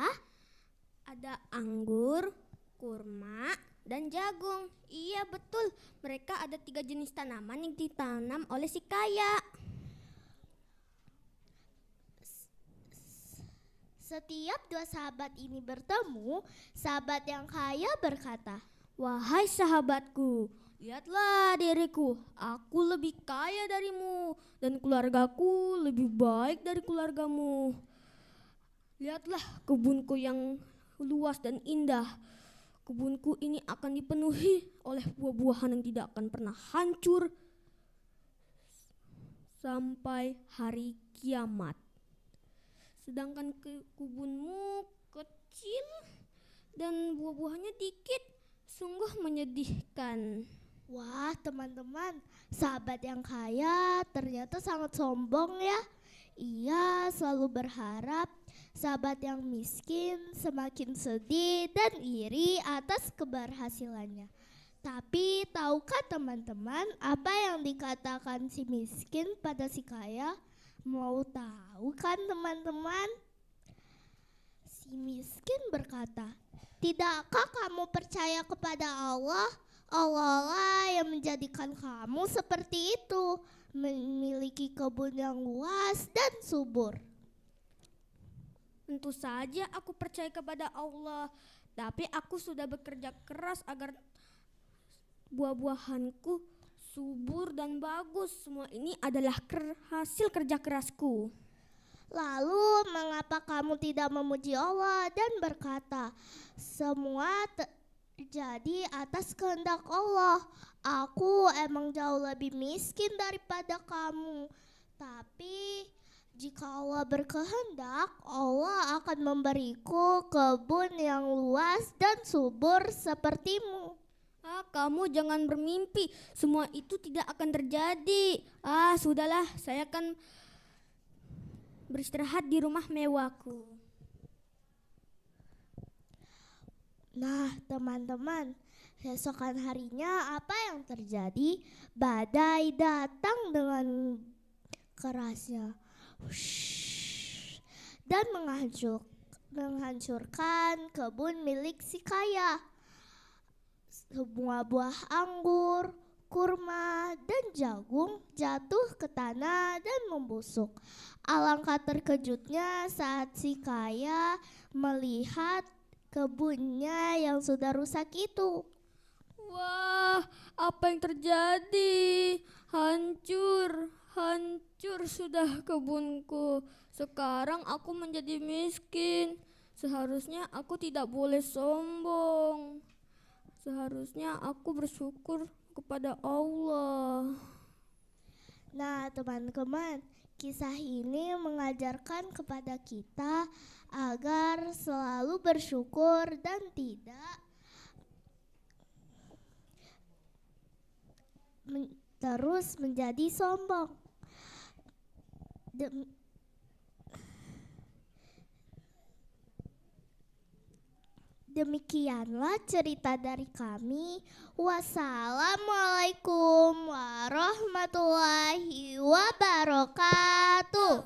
Speaker 5: Ada anggur, kurma, dan jagung. Iya betul, mereka ada 3 jenis tanaman yang ditanam oleh si kaya.
Speaker 3: Setiap dua sahabat ini bertemu, sahabat yang kaya berkata,
Speaker 5: Wahai sahabatku, lihatlah diriku, aku lebih kaya darimu dan keluargaku lebih baik dari keluargamu. Lihatlah kebunku yang luas dan indah. Kebunku ini akan dipenuhi oleh buah-buahan yang tidak akan pernah hancur sampai hari kiamat. Sedangkan kebunmu kecil dan buah-buahnya dikit, sungguh menyedihkan.
Speaker 3: wah teman-teman, sahabat yang kaya ternyata sangat sombong ya. Ia selalu berharap sahabat yang miskin semakin sedih dan iri atas keberhasilannya. Tapi tahukah teman-teman apa yang dikatakan si miskin pada si kaya? Mau tahu kan teman-teman? Si miskin berkata, tidakkah kamu percaya kepada Allah? Allah lah yang menjadikan kamu seperti itu, memiliki kebun yang luas dan subur.
Speaker 5: Tentu saja aku percaya kepada Allah, tapi aku sudah bekerja keras agar buah-buahanku subur dan bagus. Semua ini adalah hasil kerja kerasku.
Speaker 3: Lalu mengapa kamu tidak memuji Allah dan berkata, semua terjadi atas kehendak Allah. Aku emang jauh lebih miskin daripada kamu. Tapi jika Allah berkehendak, Allah akan memberiku kebun yang luas dan subur sepertimu.
Speaker 5: Kamu jangan bermimpi, semua itu tidak akan terjadi. Sudahlah, saya akan beristirahat di rumah mewahku.
Speaker 3: Nah teman-teman, keesokan harinya apa yang terjadi? Badai datang dengan kerasnya dan menghancurkan kebun milik si kaya. Semua buah anggur, kurma, dan jagung jatuh ke tanah dan membusuk. Alangkah terkejutnya saat si kaya melihat kebunnya yang sudah rusak itu.
Speaker 5: Wah, apa yang terjadi? Hancur sudah kebunku. Sekarang aku menjadi miskin. Seharusnya aku tidak boleh sombong. Seharusnya aku bersyukur kepada Allah.
Speaker 3: Nah teman-teman, kisah ini mengajarkan kepada kita agar selalu bersyukur dan tidak terus menjadi sombong. Demikianlah cerita dari kami. Wassalamualaikum warahmatullahi wabarakatuh.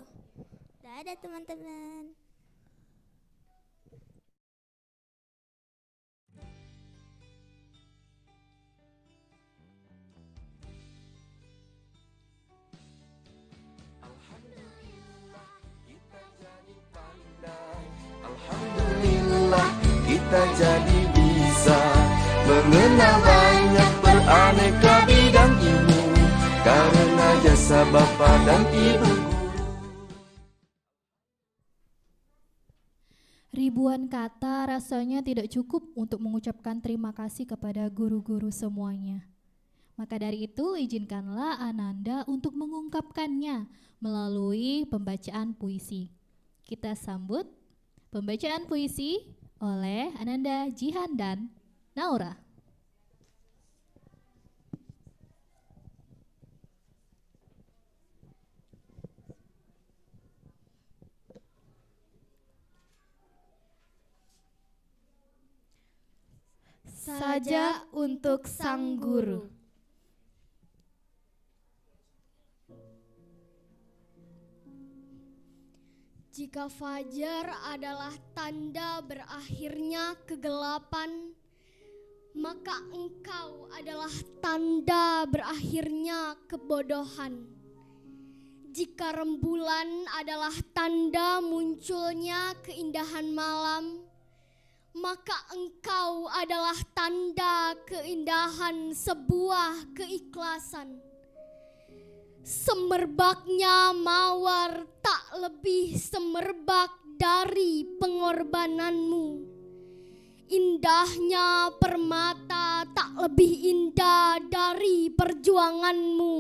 Speaker 5: Dadah teman-teman.
Speaker 1: Alhamdulillah kita jadi pandai. bapa dan ibu guru.
Speaker 4: Ribuan kata rasanya tidak cukup untuk mengucapkan terima kasih kepada guru-guru semuanya. Maka dari itu izinkanlah Ananda untuk mengungkapkannya melalui pembacaan puisi. Kita sambut pembacaan puisi oleh Ananda, Jihan, dan Naura.
Speaker 5: Saja untuk sang guru. Jika fajar adalah tanda berakhirnya kegelapan, maka engkau adalah tanda berakhirnya kebodohan. Jika rembulan adalah tanda munculnya keindahan malam, maka engkau adalah tanda keindahan sebuah keikhlasan. Semerbaknya mawar tak lebih semerbak dari pengorbananmu. Indahnya permata tak lebih indah dari perjuanganmu.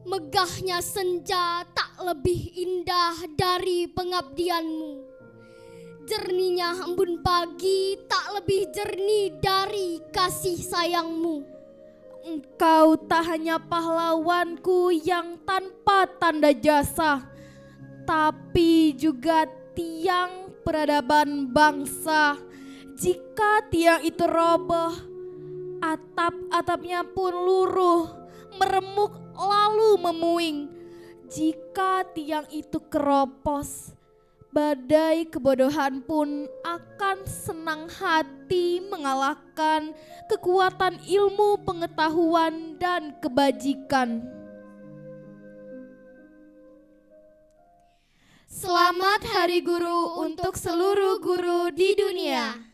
Speaker 5: Megahnya senja tak lebih indah dari pengabdianmu. Jernihnya embun pagi tak lebih jernih dari kasih sayangmu.
Speaker 7: Engkau tak hanya pahlawanku yang tanpa tanda jasa, tapi juga tiang peradaban bangsa. Jika tiang itu roboh, atap-atapnya pun luruh, meremuk lalu memuing. Jika tiang itu keropos, badai kebodohan pun akan senang hati mengalahkan kekuatan ilmu pengetahuan dan kebajikan.
Speaker 5: Selamat Hari Guru untuk seluruh guru di dunia.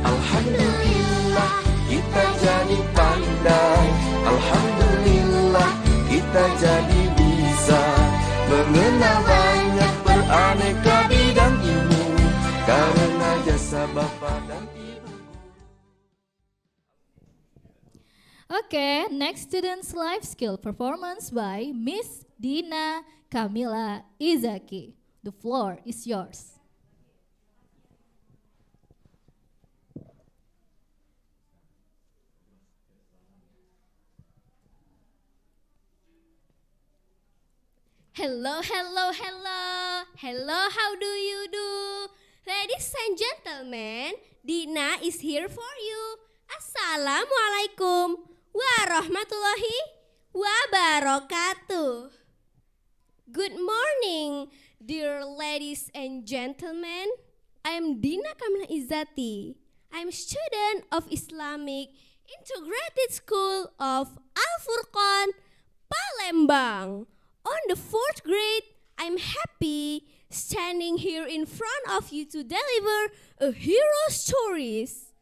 Speaker 1: Alhamdulillah kita jadi pandai. Alhamdulillah kita jadi bisa mengenal banyak beraneka bidang ilmu karena jasa bapa dan ibu.
Speaker 4: Okay, next student's life skill performance by Miss Dina Kamila Izaki. The floor is yours.
Speaker 8: Hello, hello, hello. Hello, how do you do? Ladies and gentlemen, Dina is here for you. Assalamualaikum warahmatullahi wabarakatuh. Good morning, dear ladies and gentlemen. I am Dina Kamila Izati. I am student of Islamic Integrated School of Al-Furqan, Palembang. On the 4th grade, I'm happy standing here in front of you to deliver a hero stories.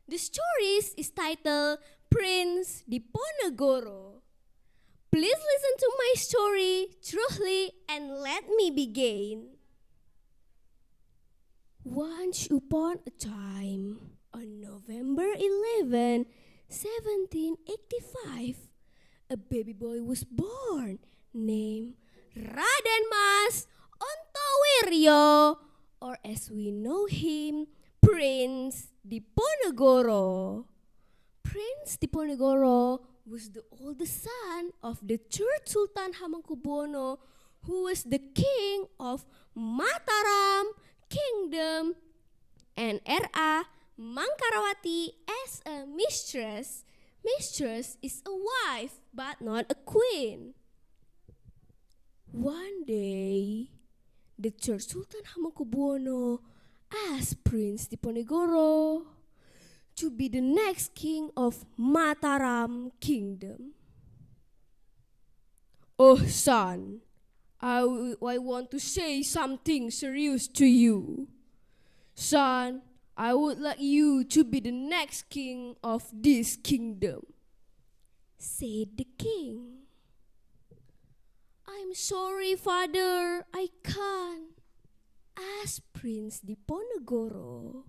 Speaker 8: The stories is titled Prince Diponegoro. Please listen to my story truly and let me begin. Once upon a time, on November 11, 1785, a baby boy was born named Raden Mas Ontowiryo, or as we know him, Prince Diponegoro. Prince Diponegoro was the oldest son of the third Sultan Hamengkubuwono, who was the king of Mataram Kingdom, and R.A. Mangkarawati as a mistress. Mistress is a wife, but not a queen. One day, the third Sultan Hamengkubuwono asked Prince Diponegoro to be the next king of Mataram Kingdom. Oh son, I want to say something serious to you. Son, I would like you to be the next king of this kingdom, said the king. I'm sorry, father, I can't, asked Prince Diponegoro.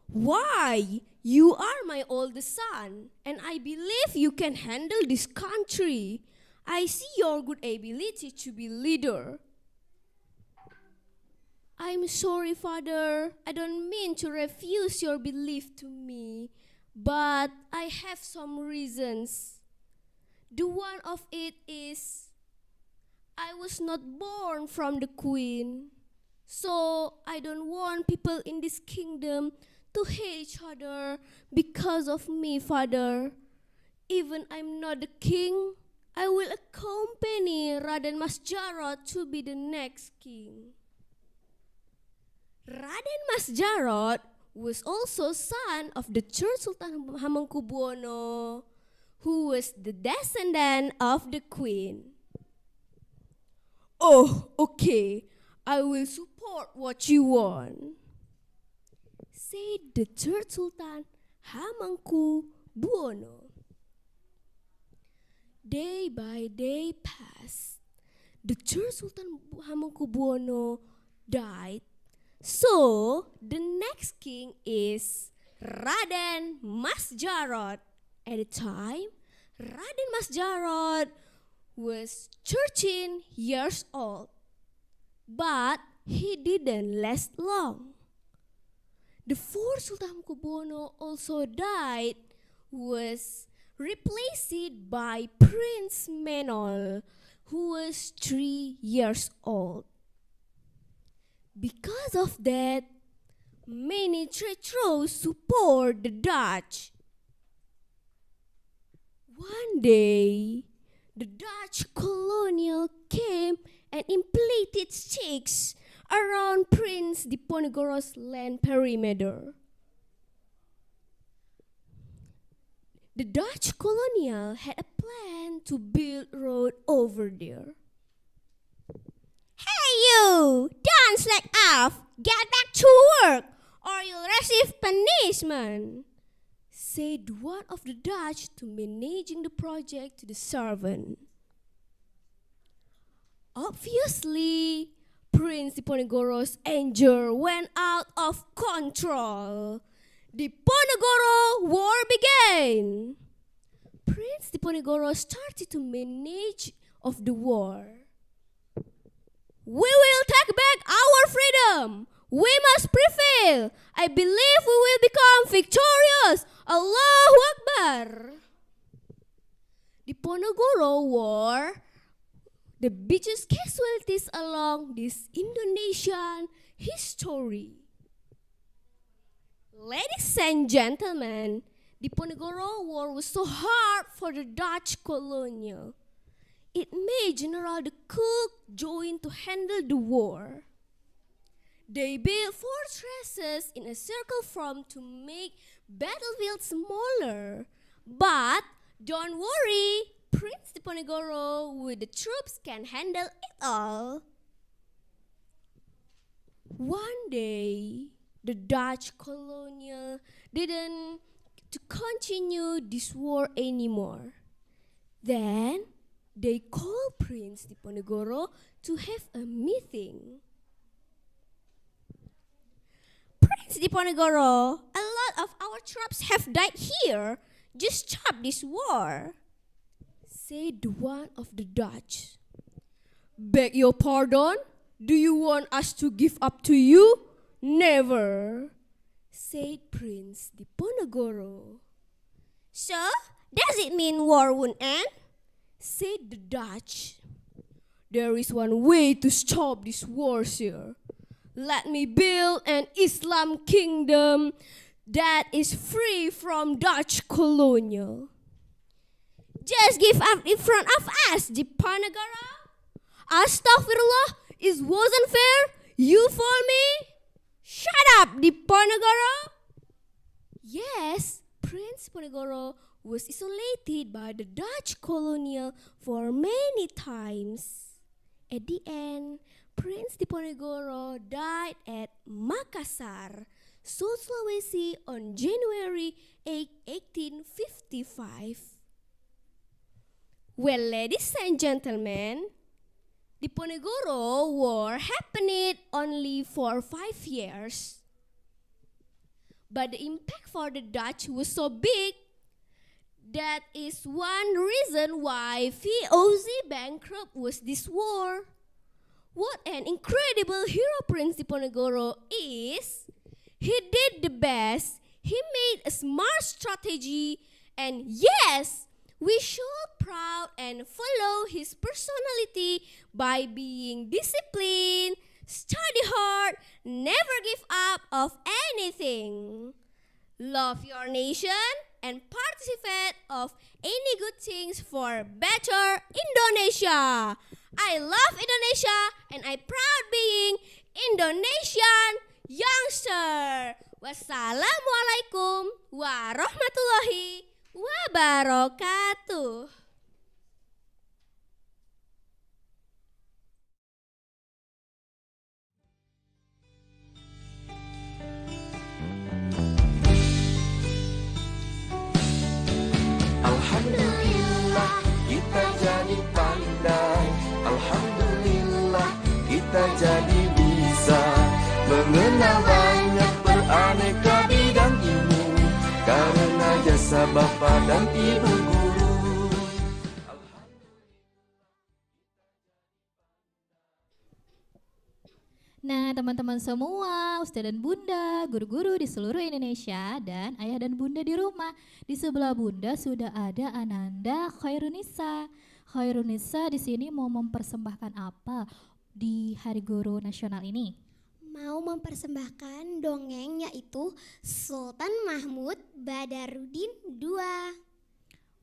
Speaker 8: Why? You are my oldest son, and I believe you can handle this country. I see your good ability to be leader. I'm sorry, father. I don't mean to refuse your belief to me, but I have some reasons. The one of it is I was not born from the queen, so I don't want people in this kingdom to hate each other because of me, father. Even I'm not the king, I will accompany Raden Mas Jarod to be the next king. Raden Mas Jarod was also son of the third Sultan Hamengkubuwono, who was the descendant of the queen. Oh, okay, I will support what you want, said the third Sultan Hamengkubuwono. Day by day passed. The third Sultan Hamengkubuwono died. So, the next king is Raden Mas Jarod. At the time, Raden Mas Jarod was 13 years old. But he didn't last long. The fourth Sultan Hamengkubuwono also died, was replaced by Prince Menol, who was 3 years old. Because of that, many traitors support the Dutch. One day, the Dutch colonial came and implanted stakes around Prince Diponegoro's land perimeter. The Dutch colonial had a plan to build a road over there. Hey you! Don't slack off! Get back to work or you'll receive punishment, said one of the Dutch to managing the project to the servant. Obviously, Prince Diponegoro's anger went out of control. Diponegoro war began. Prince Diponegoro started to manage of the war. We will take back our freedom. We must prevail. I believe we will become victorious. Allahu Akbar. Diponegoro war, the biggest casualties along this Indonesian history. Ladies and gentlemen, Diponegoro war was so hard for the Dutch colonial. It made General de Klerk join to handle the war. They built fortresses in a circle form to make battlefields smaller. But don't worry, Prince Diponegoro with the troops can handle it all. One day, the Dutch colonial didn't to continue this war anymore. Then they called Prince Diponegoro to have a meeting. Prince Diponegoro, a lot of our troops have died here. Just stop this war, said one of the Dutch. Beg your pardon? Do you want us to give up to you? Never, said Prince Diponegoro. So, does it mean war won't end? Said the Dutch. There is one way to stop this war, sir. Let me build an Islam kingdom that is free from Dutch colonial. Just give up in front of us, Diponegoro. Astaghfirullah, it wasn't fair. You fool me? Shut up, Diponegoro. Yes, Prince Diponegoro was isolated by the Dutch colonial for many times. At the end, Prince Diponegoro died at Makassar, Sulawesi on January 8, 1855. Well, ladies and gentlemen, Diponegoro War happened only for 5 years. But the impact for the Dutch was so big. That is one reason why VOC bankrupt was this war. What an incredible hero Prince Diponegoro is. He did the best. He made a smart strategy. And yes, we should proud and follow his personality by being disciplined, study hard, never give up of anything. Love your nation and participate of any good things for better Indonesia. I love Indonesia and I proud being Indonesian youngster. Wassalamualaikum warahmatullahi wabarakatuh.
Speaker 1: Alhamdulillah kita jadi pandai. Alhamdulillah kita jadi bisa mengenal banyak beraneka bidang ilmu karena jasa bapa dan ibu guru.
Speaker 4: Nah, teman-teman semua, Ustaz dan Bunda, guru-guru di seluruh Indonesia, dan ayah dan bunda di rumah. Di sebelah Bunda sudah ada Ananda Khairunisa. Khairunisa di sini mau mempersembahkan apa di Hari Guru Nasional ini?
Speaker 3: Mau mempersembahkan dongeng yaitu Sultan Mahmud Badarudin II.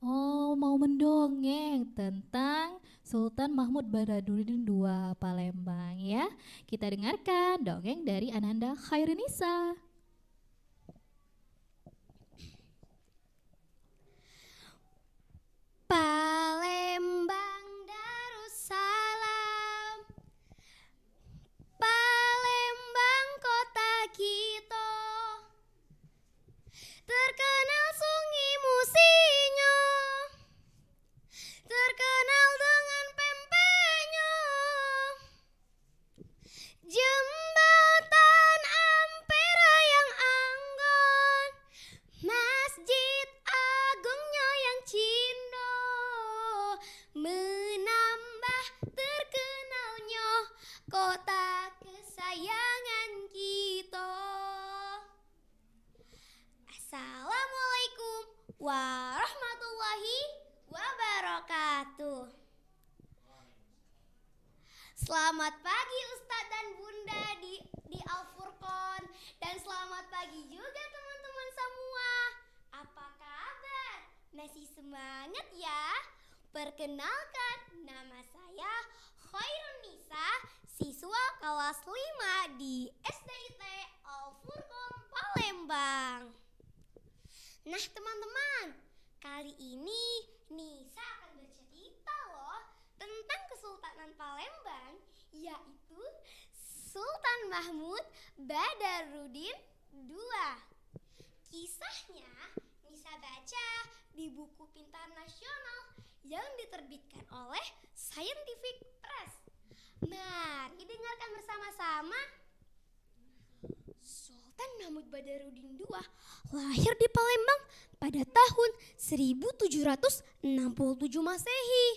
Speaker 4: Oh, mau mendongeng tentang Sultan Mahmud Badarudin II Palembang ya. Kita dengarkan dongeng dari Ananda Khairunisa.
Speaker 3: Palembang Darussalam, Palembang kota kita, terkenal sungai Musinyo, terkenal dengan pempeknya, jembatan Ampera yang anggun, masjid agungnya yang cindo, menambah terkenalnya kota kesayangan kita. Assalamualaikum warahmatullahi wabarakatuh. Selamat pagi Ustadz dan Bunda di Al-Furqon, dan selamat pagi juga teman-teman semua. Apa kabar? Masih semangat ya? Perkenalkan, nama saya Khairunisa, siswa kelas 5 di SDIT Al-Furqon Palembang. Nah teman-teman, kali ini Nisa akan bercerita loh tentang Kesultanan Palembang, yaitu Sultan Mahmud Badarudin II. Kisahnya Nisa baca di buku Pintar Nasional yang diterbitkan oleh Scientific Press. Mari dengarkan bersama-sama. Sultan Mahmud Badarudin II lahir di Palembang pada tahun 1767 Masehi.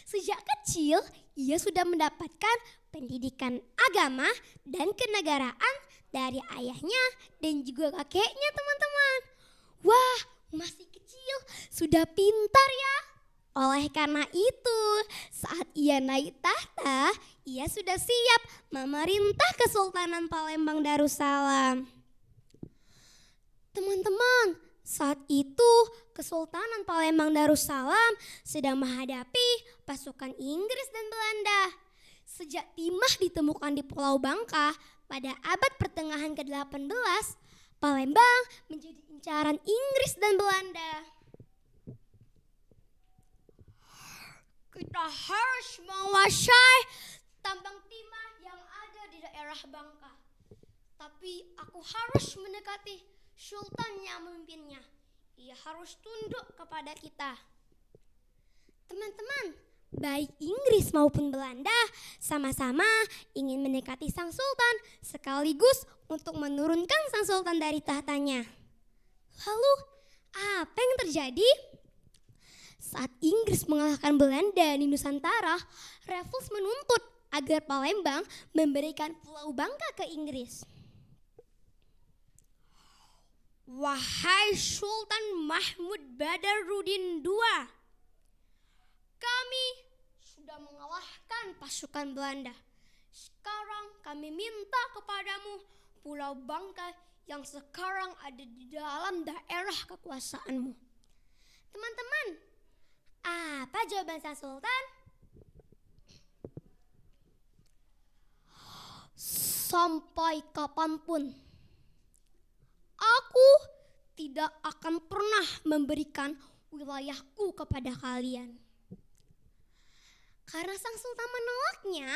Speaker 3: Sejak kecil, ia sudah mendapatkan pendidikan agama dan kenegaraan dari ayahnya dan juga kakeknya, teman-teman. Wah, masih kecil sudah pintar ya. Oleh karena itu, saat ia naik tahta, ia sudah siap memerintah Kesultanan Palembang Darussalam. Teman-teman, saat itu Kesultanan Palembang Darussalam sedang menghadapi pasukan Inggris dan Belanda. Sejak timah ditemukan di Pulau Bangka pada abad pertengahan ke-18, Palembang menjadi incaran Inggris dan Belanda. Kita harus menguasai
Speaker 5: tambang timah yang ada di daerah Bangka. Tapi aku harus mendekati sultan yang memimpinnya. Ia harus tunduk kepada kita. Teman-teman, baik Inggris maupun Belanda sama-sama ingin mendekati sang sultan sekaligus untuk menurunkan sang sultan dari tahtanya. Lalu, apa yang terjadi? Saat Inggris mengalahkan Belanda di Nusantara, Raffles menuntut agar Palembang memberikan Pulau Bangka ke Inggris. Wahai Sultan Mahmud Badarudin II, kami sudah mengalahkan pasukan Belanda. Sekarang kami minta kepadamu Pulau Bangka yang sekarang ada di dalam daerah kekuasaanmu. Teman-teman, apa jawaban sang sultan? Sampai kapanpun, aku tidak akan pernah memberikan wilayahku kepada kalian. Karena sang sultan menolaknya,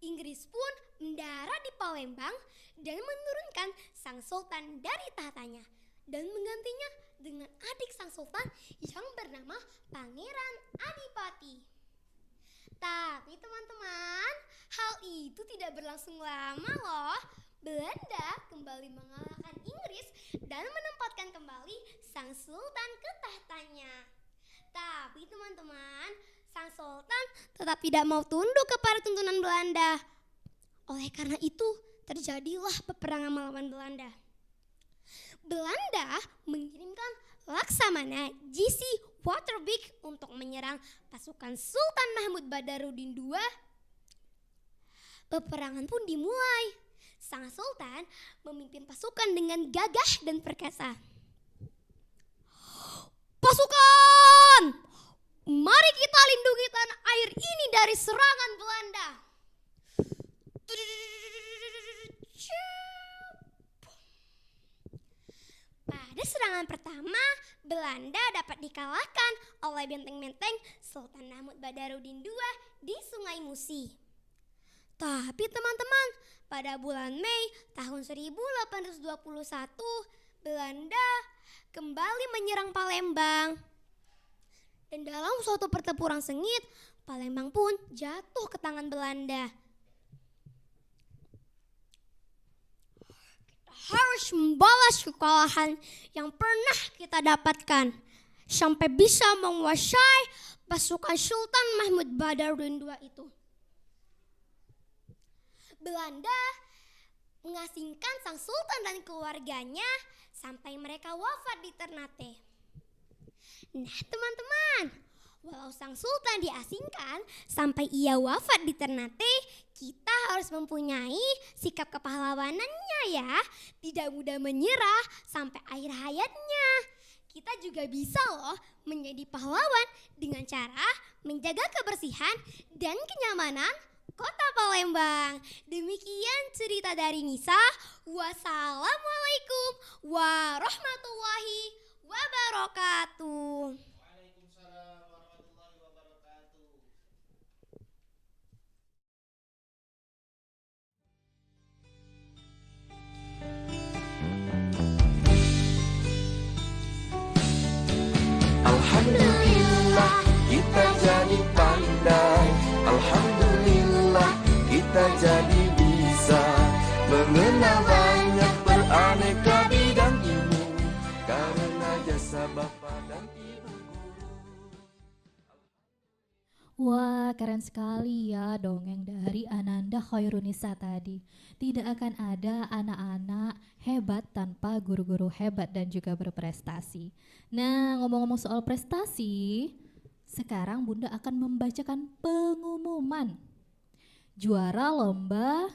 Speaker 5: Inggris pun mendarat di Palembang dan menurunkan sang sultan dari tahtanya dan menggantinya dengan adik sang sultan yang bernama Pangeran Adipati. Tapi teman-teman, hal itu tidak berlangsung lama loh. Belanda kembali mengalahkan Inggris dan menempatkan kembali sang sultan ke tahtanya. Tapi teman-teman, sang sultan tetap tidak mau tunduk kepada tuntunan Belanda. Oleh karena itu, terjadilah peperangan melawan Belanda. Belanda mengirimkan Laksamana J.C. Waterbeek untuk menyerang pasukan Sultan Mahmud Badarudin II. Peperangan pun dimulai. Sang sultan memimpin pasukan dengan gagah dan perkasa. Pasukan, mari kita lindungi tanah air ini dari serangan Belanda. Pada serangan pertama, Belanda dapat dikalahkan oleh benteng-benteng Sultan Mahmud Badarudin II di Sungai Musi. Tapi teman-teman, pada bulan Mei tahun 1821, Belanda kembali menyerang Palembang. Dan dalam suatu pertempuran sengit, Palembang pun jatuh ke tangan Belanda. Harus membalas kekalahan yang pernah kita dapatkan sampai bisa menguasai pasukan Sultan Mahmud Badarudin II itu. Belanda mengasingkan sang sultan dan keluarganya sampai mereka wafat di Ternate. Nah teman-teman, walau sang sultan diasingkan sampai ia wafat di Ternate, kita harus mempunyai sikap kepahlawanannya ya. Tidak mudah menyerah sampai akhir hayatnya. Kita juga bisa loh menjadi pahlawan dengan cara menjaga kebersihan dan kenyamanan Kota Palembang. Demikian cerita dari Nisa. Wassalamualaikum warahmatullahi wabarakatuh.
Speaker 2: Waalaikumsalam warahmatullahi wabarakatuh.
Speaker 1: Alhamdulillah kita jadi pandai. Alhamdulillah kita jadi bisa mengenal banyak beraneka bidang ilmu karena jasa Bapa dan Ibu guru.
Speaker 4: Wah, keren sekali ya dongeng dari Ananda Khairunisa tadi. Tidak akan ada anak-anak hebat tanpa guru-guru hebat dan juga berprestasi. Nah, ngomong-ngomong soal prestasi, sekarang Bunda akan membacakan pengumuman juara lomba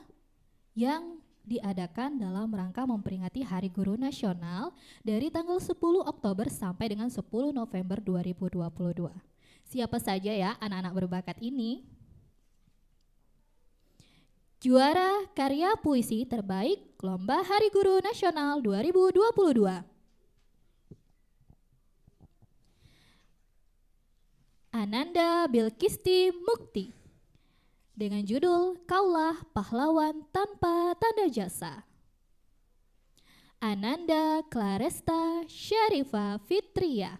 Speaker 4: yang diadakan dalam rangka memperingati Hari Guru Nasional dari tanggal 10 Oktober sampai dengan 10 November 2022. Siapa saja ya anak-anak berbakat ini? Juara karya puisi terbaik Lomba Hari Guru Nasional 2022. Ananda Bilkisti Mukti dengan judul Kaulah Pahlawan Tanpa Tanda Jasa. Ananda Claresta Syarifah Fitria.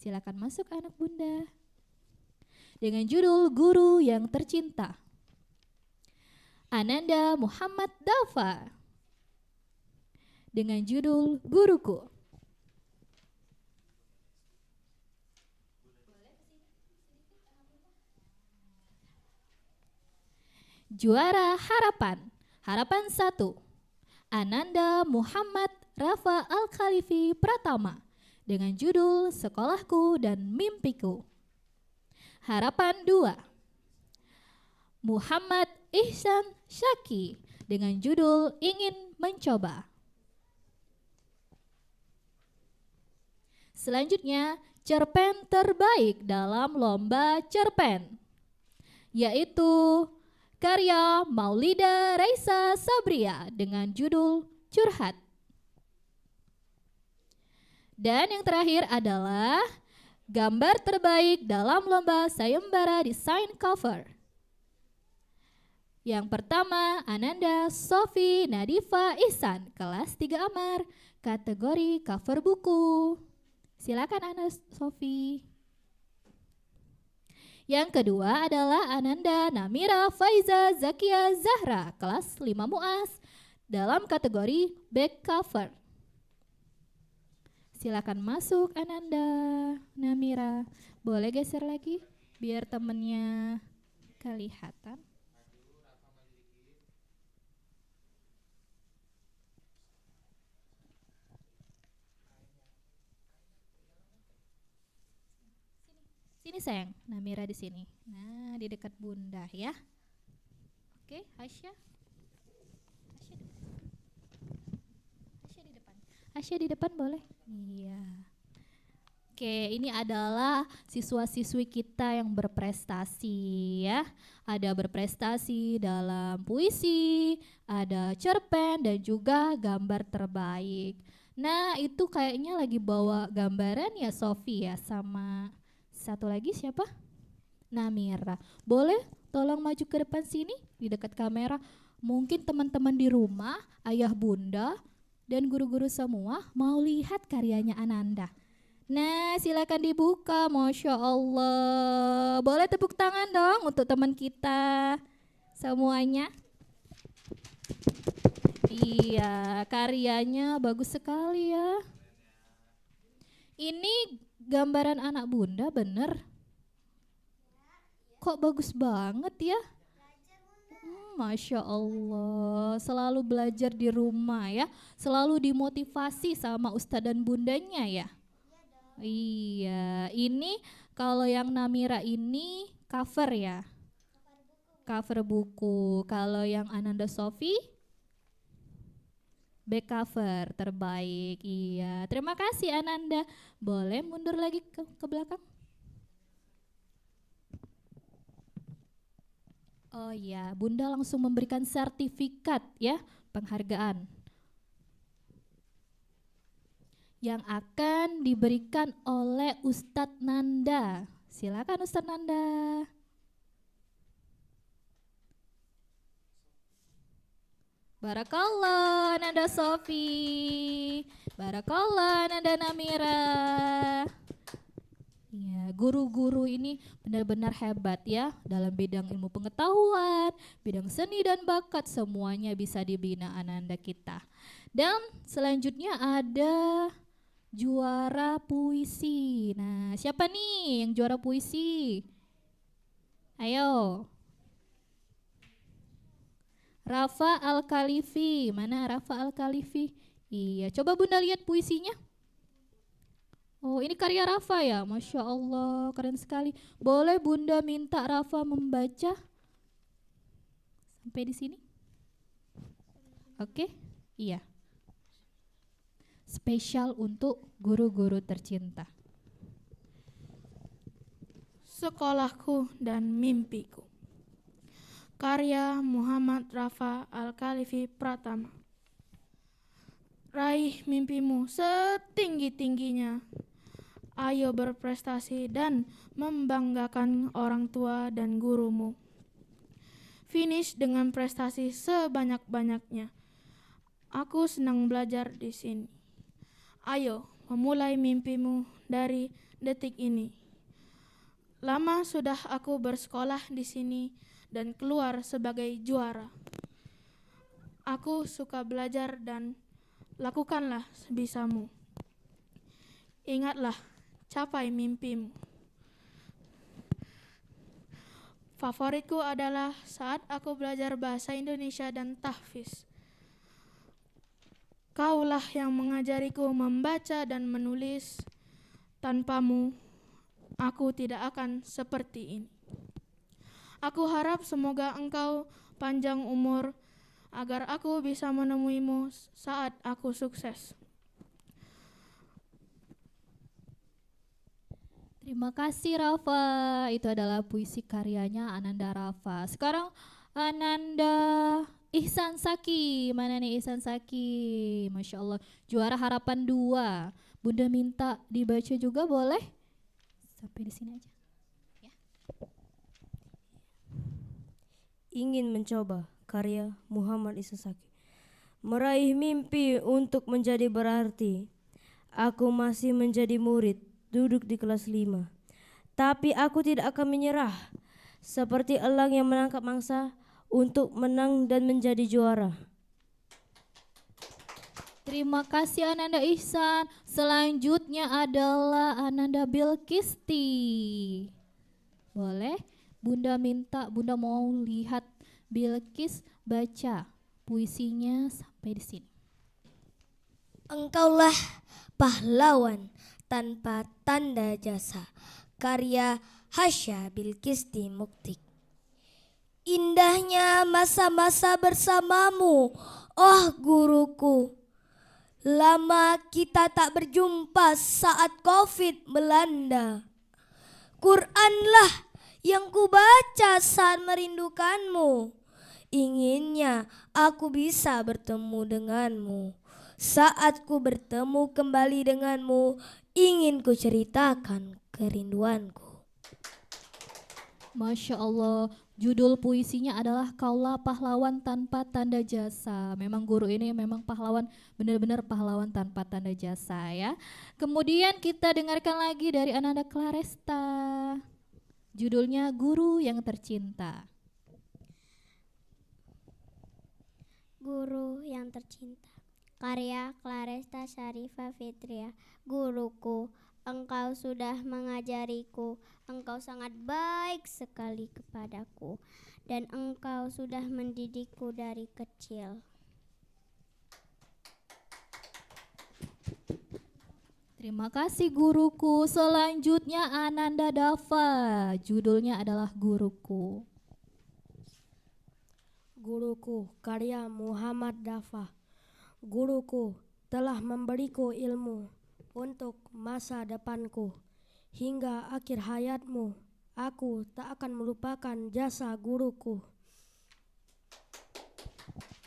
Speaker 4: Silakan masuk anak bunda. Dengan judul Guru yang Tercinta. Ananda Muhammad Dafa. Dengan judul Guruku. Juara Harapan. Harapan 1. Ananda Muhammad Rafa Al-Khalifi Pratama dengan judul Sekolahku dan Mimpiku. Harapan 2. Muhammad Ihsan Syaki dengan judul Ingin Mencoba. Selanjutnya, cerpen terbaik dalam lomba cerpen, yaitu karya Maulida Raisa Sabria dengan judul Curhat. Dan yang terakhir adalah gambar terbaik dalam lomba sayembara desain cover. Yang pertama, Ananda Sofi Nadifa Ihsan, kelas 3 Amar, kategori cover buku. Silakan Ananda Sofi. Yang kedua adalah Ananda Namira Faiza Zakia Zahra, kelas 5 Muas, dalam kategori back cover. Silakan masuk Ananda Namira. Boleh geser lagi biar temennya kelihatan. Sini sayang, Namira di sini. Nah, di dekat bunda ya. Oke, Asya. Asya di depan. Asya di depan boleh? Iya. Oke, ini adalah siswa-siswi kita yang berprestasi ya. Ada berprestasi dalam puisi, ada cerpen dan juga gambar terbaik. Nah, itu kayaknya lagi bawa gambaran ya Sofi ya, sama satu lagi siapa? Namira. Boleh tolong maju ke depan sini di dekat kamera. Mungkin teman-teman di rumah, ayah bunda, dan guru-guru semua mau lihat karyanya Ananda. Nah, silakan dibuka. Masya Allah. Boleh tepuk tangan dong untuk teman kita semuanya. Iya, karyanya bagus sekali ya. Ini gambaran anak bunda bener. Kok bagus banget ya? Masya Allah, selalu belajar di rumah ya, selalu dimotivasi sama ustadz dan bundanya ya. Iya, ini kalau yang Namira ini cover ya, cover buku. Kalau yang Ananda Sofi back cover terbaik. Iya, terima kasih Ananda. Boleh mundur lagi ke belakang? Oh iya, bunda langsung memberikan sertifikat ya, penghargaan yang akan diberikan oleh Ustadz Nanda. Silakan Ustadz Nanda. Barakallah Nanda Sofi. Barakallah Nanda Namira. Ya, guru-guru ini benar-benar hebat ya dalam bidang ilmu pengetahuan, bidang seni dan bakat, semuanya bisa dibina Ananda kita. Dan selanjutnya ada juara puisi. Nah, siapa nih yang juara puisi? Ayo. Rafa Al-Khalifi. Mana Rafa Al-Khalifi? Iya, coba bunda lihat puisinya. Oh, ini karya Rafa ya? Masya Allah, keren sekali. Boleh bunda minta Rafa membaca sampai di sini? Oke, iya. Spesial untuk guru-guru tercinta.
Speaker 9: Sekolahku dan Mimpiku. Karya Muhammad Rafa Al-Khalifi Pratama. Raih mimpimu setinggi-tingginya. Ayo berprestasi dan membanggakan orang tua dan gurumu. finish dengan prestasi sebanyak-banyaknya. Aku senang belajar di sini. Ayo, memulai mimpimu dari detik ini. Lama sudah aku bersekolah di sini dan keluar sebagai juara. Aku suka belajar dan lakukanlah sebisamu. Ingatlah, capai mimpimu. Favoritku adalah saat aku belajar bahasa Indonesia dan tahfiz. Kaulah yang mengajariku membaca dan menulis. Tanpamu, aku tidak akan seperti ini. Aku harap semoga engkau panjang umur agar aku bisa menemuimu saat aku sukses.
Speaker 4: Terima kasih Rafa. Itu adalah puisi karyanya Ananda Rafa. Sekarang Ananda Ihsan Saki. Mana nih Ihsan Saki? Masya Allah. Juara harapan 2. Bunda minta dibaca juga boleh? Sampai di sini aja.
Speaker 10: Ingin mencoba, karya Muhammad Ihsan Saki. Meraih mimpi untuk menjadi berarti. Aku masih menjadi murid, duduk di kelas 5. Tapi aku tidak akan menyerah. Seperti elang yang menangkap mangsa untuk menang dan menjadi juara.
Speaker 4: Terima kasih Ananda Ihsan. Selanjutnya adalah Ananda Bilkisti. Boleh? Bunda minta, Bunda mau lihat Bilkis baca puisinya sampai di sini.
Speaker 5: Engkaulah pahlawan tanpa tanda jasa, karya Hasya Bilkisti Mukti. Indahnya masa-masa bersamamu, oh guruku. Lama kita tak berjumpa saat COVID melanda. Quranlah yang ku baca saat merindukanmu. Inginnya aku bisa bertemu denganmu. Saat ku bertemu kembali denganmu, ingin ku ceritakan kerinduanku.
Speaker 4: Masya Allah, judul puisinya adalah Kaulah Pahlawan Tanpa Tanda Jasa. Memang guru ini memang pahlawan, benar-benar pahlawan tanpa tanda jasa ya. Kemudian kita dengarkan lagi dari Ananda Claresta. Judulnya Guru yang Tercinta.
Speaker 3: Guru yang tercinta. Karya Claresta Syarifah Fitria. Guruku, engkau sudah mengajariku. Engkau sangat baik sekali kepadaku. Dan engkau sudah mendidikku dari kecil.
Speaker 4: Terima kasih guruku. Selanjutnya Ananda Dava. Judulnya adalah Guruku.
Speaker 10: Guruku, karya Muhammad Dava. Guruku telah memberiku ilmu untuk masa depanku. Hingga akhir hayatmu, aku tak akan melupakan jasa guruku.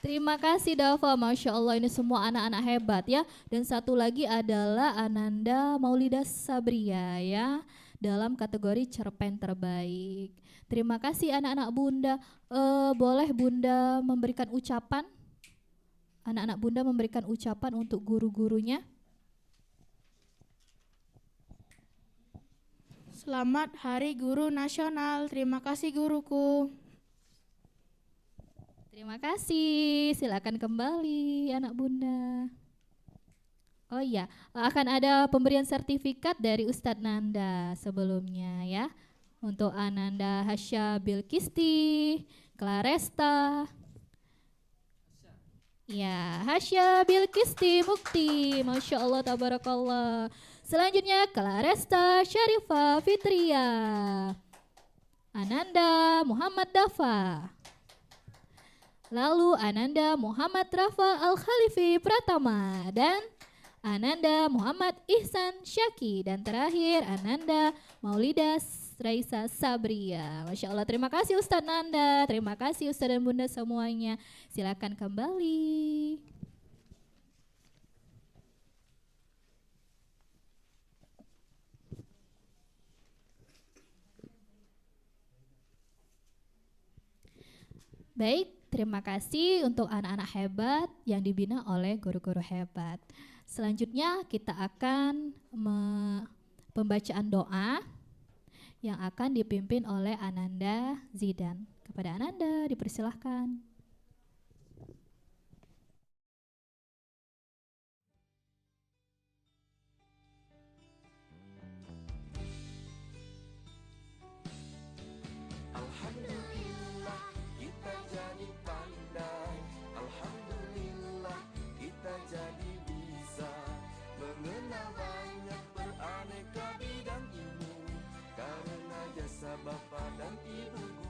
Speaker 4: Terima kasih Dava, Masya Allah ini semua anak-anak hebat ya. Dan satu lagi adalah Ananda Maulida Sabria ya, dalam kategori cerpen terbaik. Terima kasih anak-anak Bunda. Boleh Bunda memberikan ucapan? Anak-anak Bunda memberikan ucapan untuk guru-gurunya.
Speaker 9: Selamat Hari Guru Nasional. Terima kasih guruku.
Speaker 4: Terima kasih. Silakan kembali anak Bunda. Oh iya, akan ada pemberian sertifikat dari Ustadz Nanda sebelumnya ya. Untuk Ananda Hasya Bilkisti, Claresta. Ya, Hasya Bilkisti Mukti. Masya Allah, tabarakallah. Selanjutnya Claresta Syarifah Fitria. Ananda Muhammad Dava. Lalu Ananda Muhammad Rafa Al-Khalifi Pratama. Dan Ananda Muhammad Ihsan Syaki. Dan terakhir Ananda Maulida Raisa Sabria. Masya Allah, terima kasih Ustadz Nanda. Terima kasih Ustadz dan Bunda semuanya. Silakan kembali. Baik, terima kasih untuk anak-anak hebat yang dibina oleh guru-guru hebat. Selanjutnya kita akan pembacaan doa yang akan dipimpin oleh Ananda Zidan. Kepada Ananda dipersilahkan.
Speaker 1: Alhamdulillah kita jadi pandai. Alhamdulillah kita jadi bisa mengenal banyak beraneka bidang ilmu karena jasa Bapa dan Ibu guru.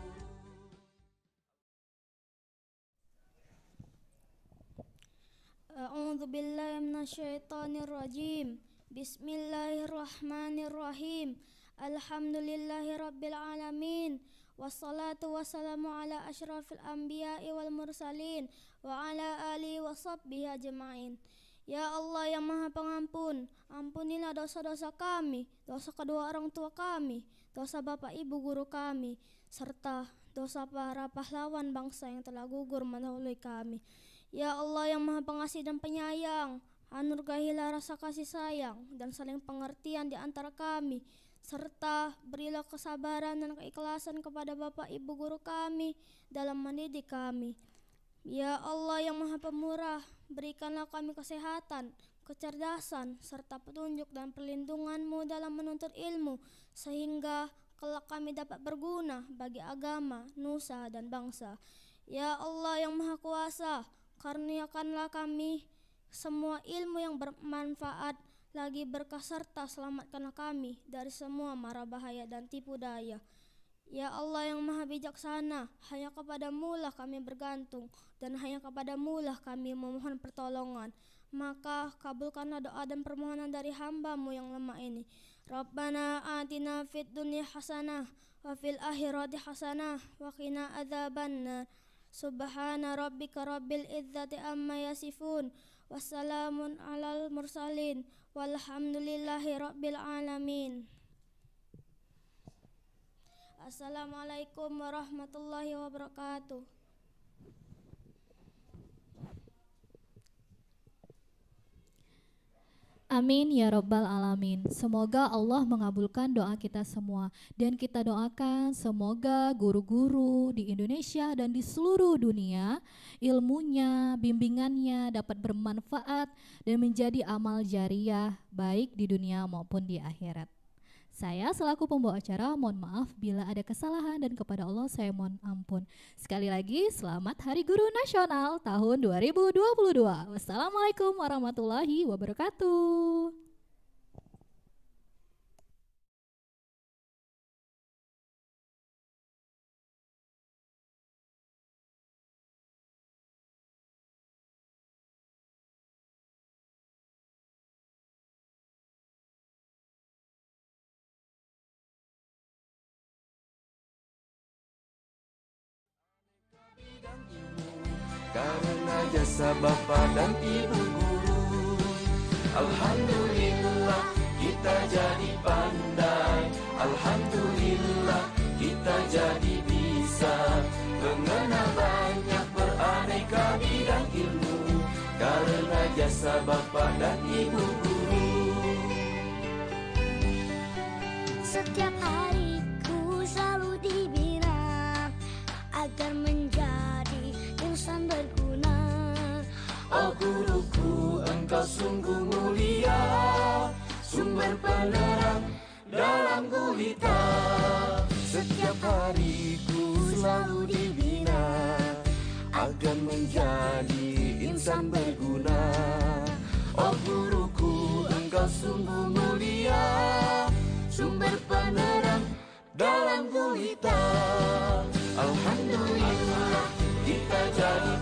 Speaker 5: A'udzu billahi minasyaitonir rajim. Bismillahirrahmanirrahim. Alhamdulillahirabbil alamin. Wassalatu wassalamu ala asyrafil anbiya'i wal mursalin wa ala alihi wa sahbihi ajma'in. Ya Allah yang Maha Pengampun, ampunilah dosa-dosa kami, dosa kedua orang tua kami, dosa Bapak Ibu guru kami, serta dosa para pahlawan bangsa yang telah gugur mendahului kami. Ya Allah yang Maha Pengasih dan Penyayang, anurgahilah rasa kasih sayang dan saling pengertian di antara kami, serta berilah kesabaran dan keikhlasan kepada Bapak Ibu guru kami dalam mendidik kami. Ya Allah yang Maha Pemurah, berikanlah kami kesehatan, kecerdasan, serta petunjuk dan perlindungan-Mu dalam menuntut ilmu, sehingga kelak kami dapat berguna bagi agama, nusa, dan bangsa. Ya Allah yang Maha Kuasa, karuniakanlah kami semua ilmu yang bermanfaat, lagi berkah serta selamatkanlah kami dari semua mara bahaya dan tipu daya. Ya Allah yang Maha Bijaksana, hanya kepada-Mu lah kami bergantung dan hanya kepada-Mu lah kami memohon pertolongan. Maka kabulkanlah doa dan permohonan dari hamba-Mu yang lemah ini. Rabbana atina fid dunya hasanah wa fil akhirati hasanah wa qina adzabannar. Subhana rabbika rabbil izzati amma yasifun. Wassalamun alal mursalin walhamdulillahi rabbil alamin. Assalamualaikum warahmatullahi wabarakatuh.
Speaker 4: Amin ya Rabbal Alamin. Semoga Allah mengabulkan doa kita semua. Dan kita doakan semoga guru-guru di Indonesia dan di seluruh dunia ilmunya, bimbingannya dapat bermanfaat dan menjadi amal jariah baik di dunia maupun di akhirat. Saya selaku pembawa acara mohon maaf bila ada kesalahan dan kepada Allah saya mohon ampun. Sekali lagi selamat Hari Guru Nasional tahun 2022. Wassalamualaikum warahmatullahi wabarakatuh.
Speaker 1: Bidang ilmu karena jasa Bapa dan Ibu guru. Alhamdulillah kita jadi pandai. Alhamdulillah kita jadi bisa mengenal banyak beraneka bidang ilmu karena jasa Bapa dan Ibu guru.
Speaker 3: Setiap hariku selalu dibina agar menjadi insan berguna.
Speaker 1: Oh guruku, engkau sungguh mulia, sumber penerang dalam gulita. Setiap hariku selalu dibina agar menjadi insan berguna. Oh guruku, engkau sungguh mulia, sumber penerang dalam gulita. Alhamdulillah kita jadi